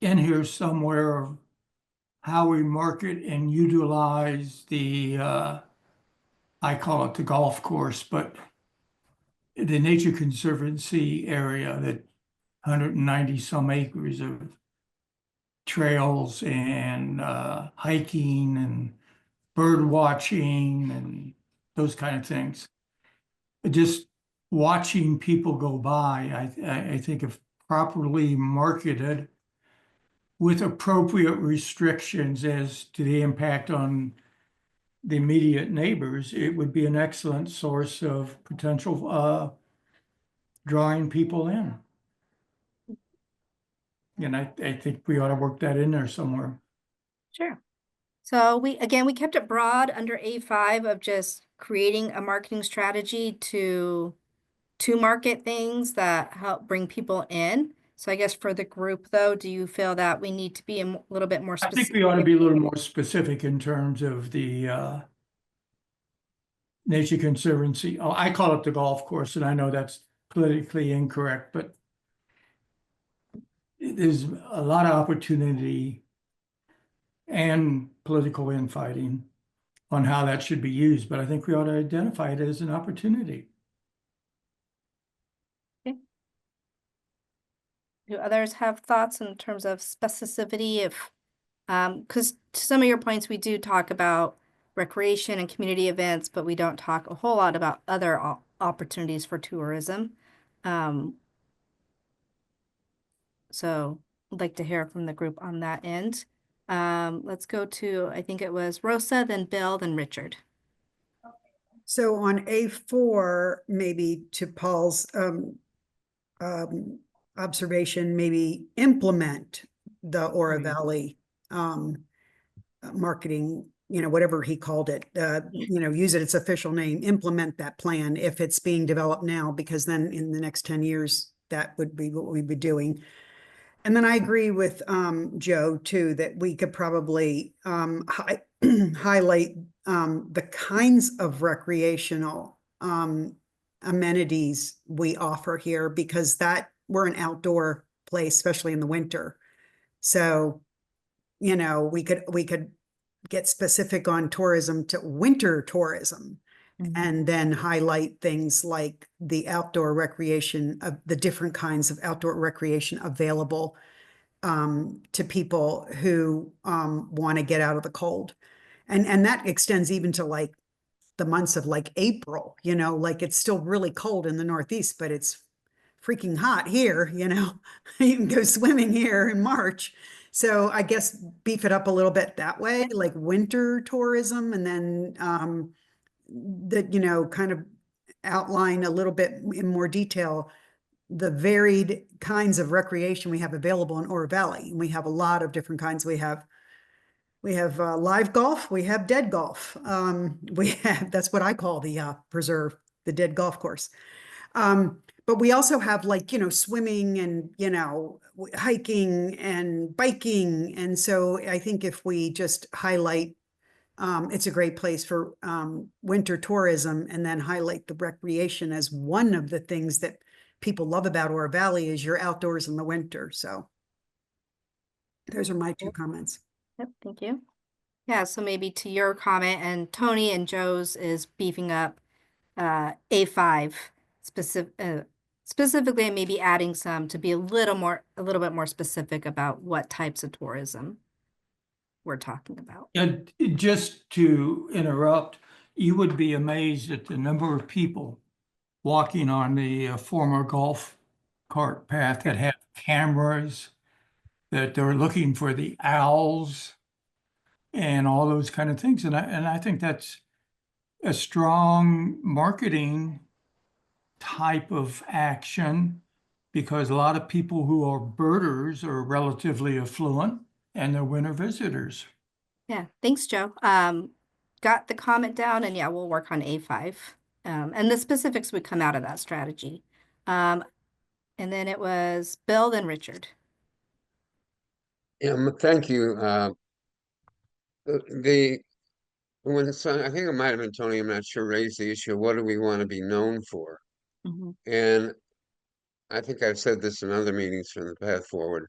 in here somewhere how we market and utilize the, I call it the golf course, but the Nature Conservancy area, that 190 some acres of trails and hiking and bird watching and those kind of things. Just watching people go by, I think if properly marketed with appropriate restrictions as to the impact on the immediate neighbors, it would be an excellent source of potential drawing people in. And I think we ought to work that in there somewhere. Sure. So we kept it broad under A5 of just creating a marketing strategy to market things that help bring people in. So I guess for the group though, do you feel that we need to be a little bit more I specific? think we ought to be a little more specific in terms of the Nature Conservancy. Oh, I call it the golf course, and I know that's politically incorrect, but there's a lot of opportunity and political infighting on how that should be used, but I think we ought to identify it as an opportunity. Do others have thoughts in terms of specificity? If, because to some of your points, we do talk about recreation and community events, but we don't talk a whole lot about other opportunities for tourism. So I'd like to hear from the group on that end. Let's go to, I think it was Rosa, then Bill, then Richard. So on A4, maybe to Paul's observation, maybe implement the Ora Valley marketing, whatever he called it, use it its official name, implement that plan if it's being developed now, because then in the next 10 years, that would be what we'd be doing. And then I agree with Joe too, that we could probably highlight the kinds of recreational amenities we offer here, because we're an outdoor place, especially in the winter. So, we could get specific on tourism to winter tourism, and then highlight things like the outdoor recreation of the different kinds of outdoor recreation available to people who want to get out of the cold. And that extends even to like the months of like April, like it's still really cold in the Northeast, but it's freaking hot here, you can go swimming here in March. So I guess beef it up a little bit that way, like winter tourism, and then kind of outline a little bit in more detail the varied kinds of recreation we have available in Ora Valley. And we have a lot of different kinds. We have live golf, we have dead golf. That's what I call the preserve, the dead golf course. But we also have swimming and, hiking and biking. And so I think if we just highlight, it's a great place for winter tourism, and then highlight the recreation as one of the things that people love about Ora Valley is you're outdoors in the winter. So those are my two comments. Yep, thank you. Yeah, so maybe to your comment, and Tony and Joe's is beefing up A5 specifically, and maybe adding some to be a little bit more specific about what types of tourism we're talking about. And just to interrupt, you would be amazed at the number of people walking on the former golf cart path that have cameras, that they're looking for the owls and all those kind of things. And I think that's a strong marketing type of action, because a lot of people who are birders are relatively affluent and they're winter visitors. Yeah, thanks, Joe. Got the comment down, and yeah, we'll work on A5. And the specifics would come out of that strategy. And then it was Bill, then Richard. Thank you. I think it might have been Tony, I'm not sure, raised the issue of what do we want to be known for? Mhm. And I think I've said this in other meetings from the path forward.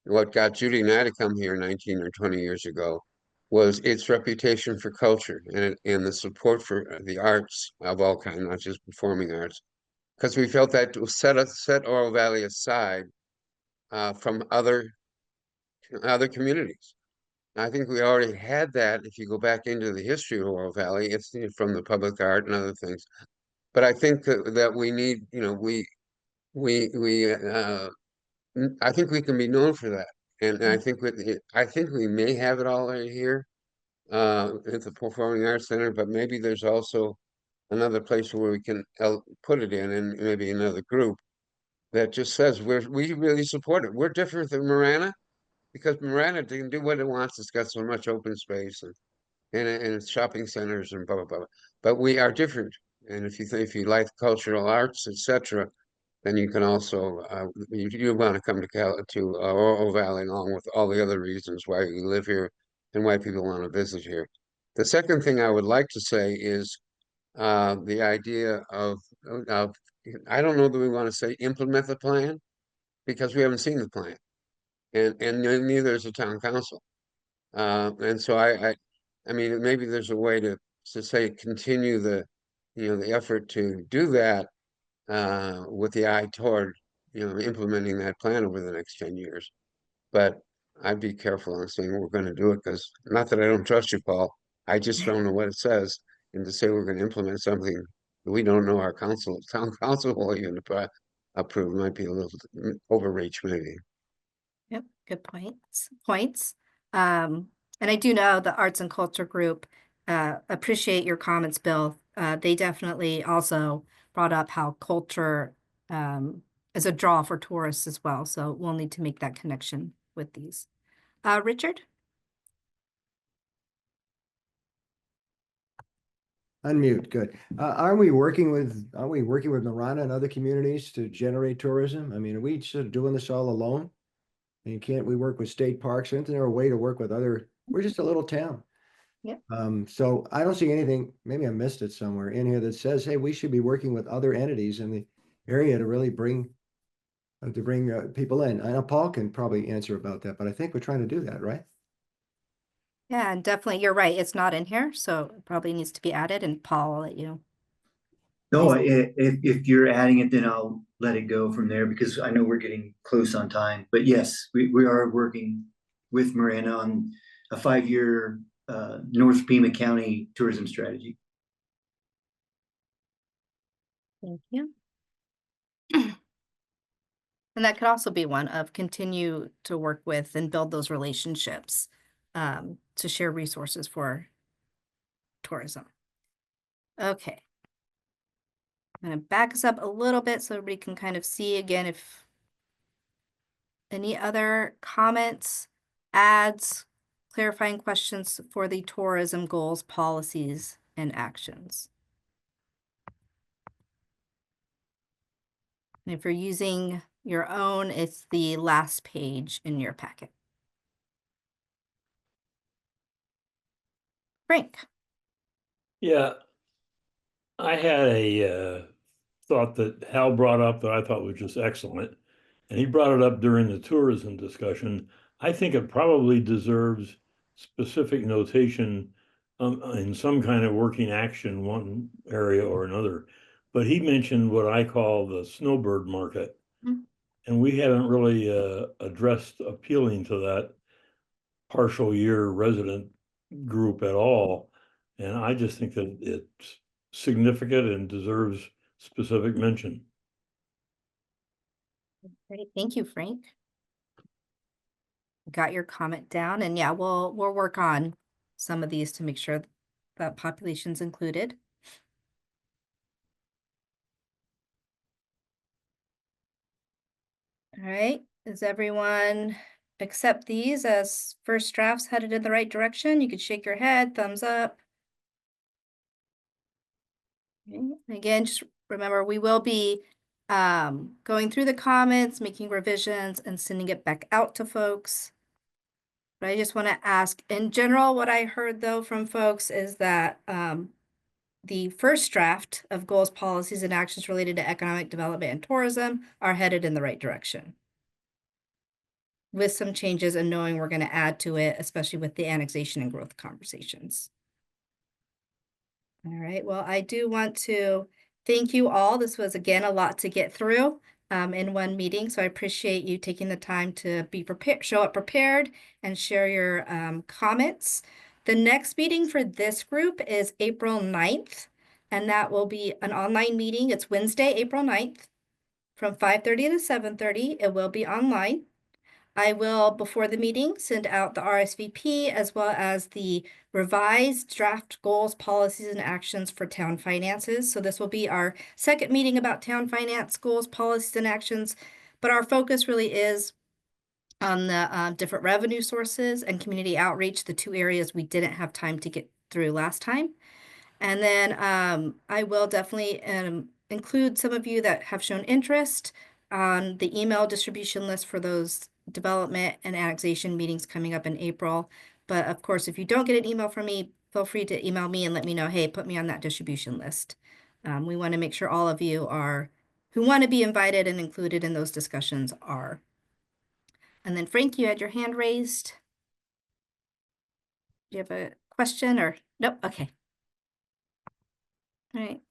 What got Judy and I to come here 19 or 20 years ago was its reputation for culture and the support for the arts of all kinds, not just performing arts, because we felt that to set Oro Valley aside from other communities. I think we already had that. If you go back into the history of Oro Valley, it's from the public art and other things. But I think that we need, I think we can be known for that, and I think we may have it all right here at the Performing Arts Center, but maybe there's also another place where we can put it in, and maybe another group that just says we really support it. We're different than Marana because Marana can do what it wants. It's got so much open space and it's shopping centers and blah blah blah. But we are different, and if you like cultural arts, etc., then you can also you want to come to Oro Valley along with all the other reasons why you live here and why people want to visit here. The second thing I would like to say is the idea of I don't know that we want to say implement the plan because we haven't seen the plan, and neither is the town council. And so I mean, maybe there's a way to say continue the effort to do that with the eye toward implementing that plan over the next 10 years. But I'd be careful on saying we're going to do it because not that I don't trust you, Paul. I just don't know what it says, and to say we're going to implement something that we don't know our town council will even approve might be a little overreach, maybe. Yep, good points. And I do know the Arts and Culture Group appreciate your comments, Bill. They definitely also brought up how culture is a draw for tourists as well. So we'll need to make that connection with these. Richard? Unmute, good. Are we working with Marana and other communities to generate tourism? I mean, are we sort of doing this all alone? And can't we work with state parks? Isn't there a way to work with we're just a little town. Yeah. So I don't see anything, maybe I missed it somewhere in here that says, hey, we should be working with other entities in the area to really bring people in. I know Paul can probably answer about that, but I think we're trying to do that, right? Yeah, and definitely, you're right. It's not in here, so it probably needs to be added. And Paul, I'll let you. No, if you're adding it, then I'll let it go from there because I know we're getting close on time. But yes, we are working with Marana on a 5-year North Pima County tourism strategy. Thank you. And that could also be one of continue to work with and build those relationships to share resources for tourism. Okay. I'm going to back us up a little bit so everybody can kind of see again if any other comments, adds, clarifying questions for the tourism goals, policies, and actions. And if you're using your own, it's the last page in your packet. Frank. Yeah, I had a thought that Hal brought up that I thought was just excellent. And he brought it up during the tourism discussion. I think it probably deserves specific notation in some kind of working action, one area or another. But he mentioned what I call the snowbird market. Mm. And we haven't really addressed appealing to that partial year resident group at all. And I just think that it's significant and deserves specific mention. Great, thank you, Frank. Got your comment down, and yeah, we'll work on some of these to make sure that population's included. All right, does everyone accept these as first drafts headed in the right direction? You could shake your head, thumbs up. Okay. Again, just remember, we will be going through the comments, making revisions, and sending it back out to folks. But I just want to ask, in general, what I heard though from folks is that the first draft of goals, policies, and actions related to economic development and tourism are headed in the right direction, with some changes and knowing we're going to add to it, especially with the annexation and growth conversations. All right, well, I do want to thank you all. This was, again, a lot to get through in one meeting, so I appreciate you taking the time to be prepared, show up prepared, and share your comments. The next meeting for this group is April 9th, and that will be an online meeting. It's Wednesday, April 9th, from 5:30 to 7:30. It will be online. I will, before the meeting, send out the RSVP as well as the revised draft goals, policies, and actions for town finances. So this will be our second meeting about town finance goals, policies, and actions. But our focus really is on the different revenue sources and community outreach, the two areas we didn't have time to get through last time. And then I will definitely include some of you that have shown interest on the email distribution list for those development and annexation meetings coming up in April. But of course, if you don't get an email from me, feel free to email me and let me know, hey, put me on that distribution list. We want to make sure all of you who want to be invited and included in those discussions are. And then Frank, you had your hand raised. Do you have a question or nope? Okay. All right.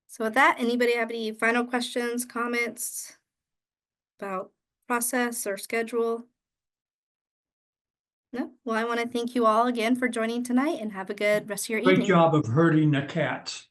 So with that, anybody have any final questions, comments about process or schedule? No? Well, I want to thank you all again for joining tonight and have a good rest of your Great evening. job of herding the cats.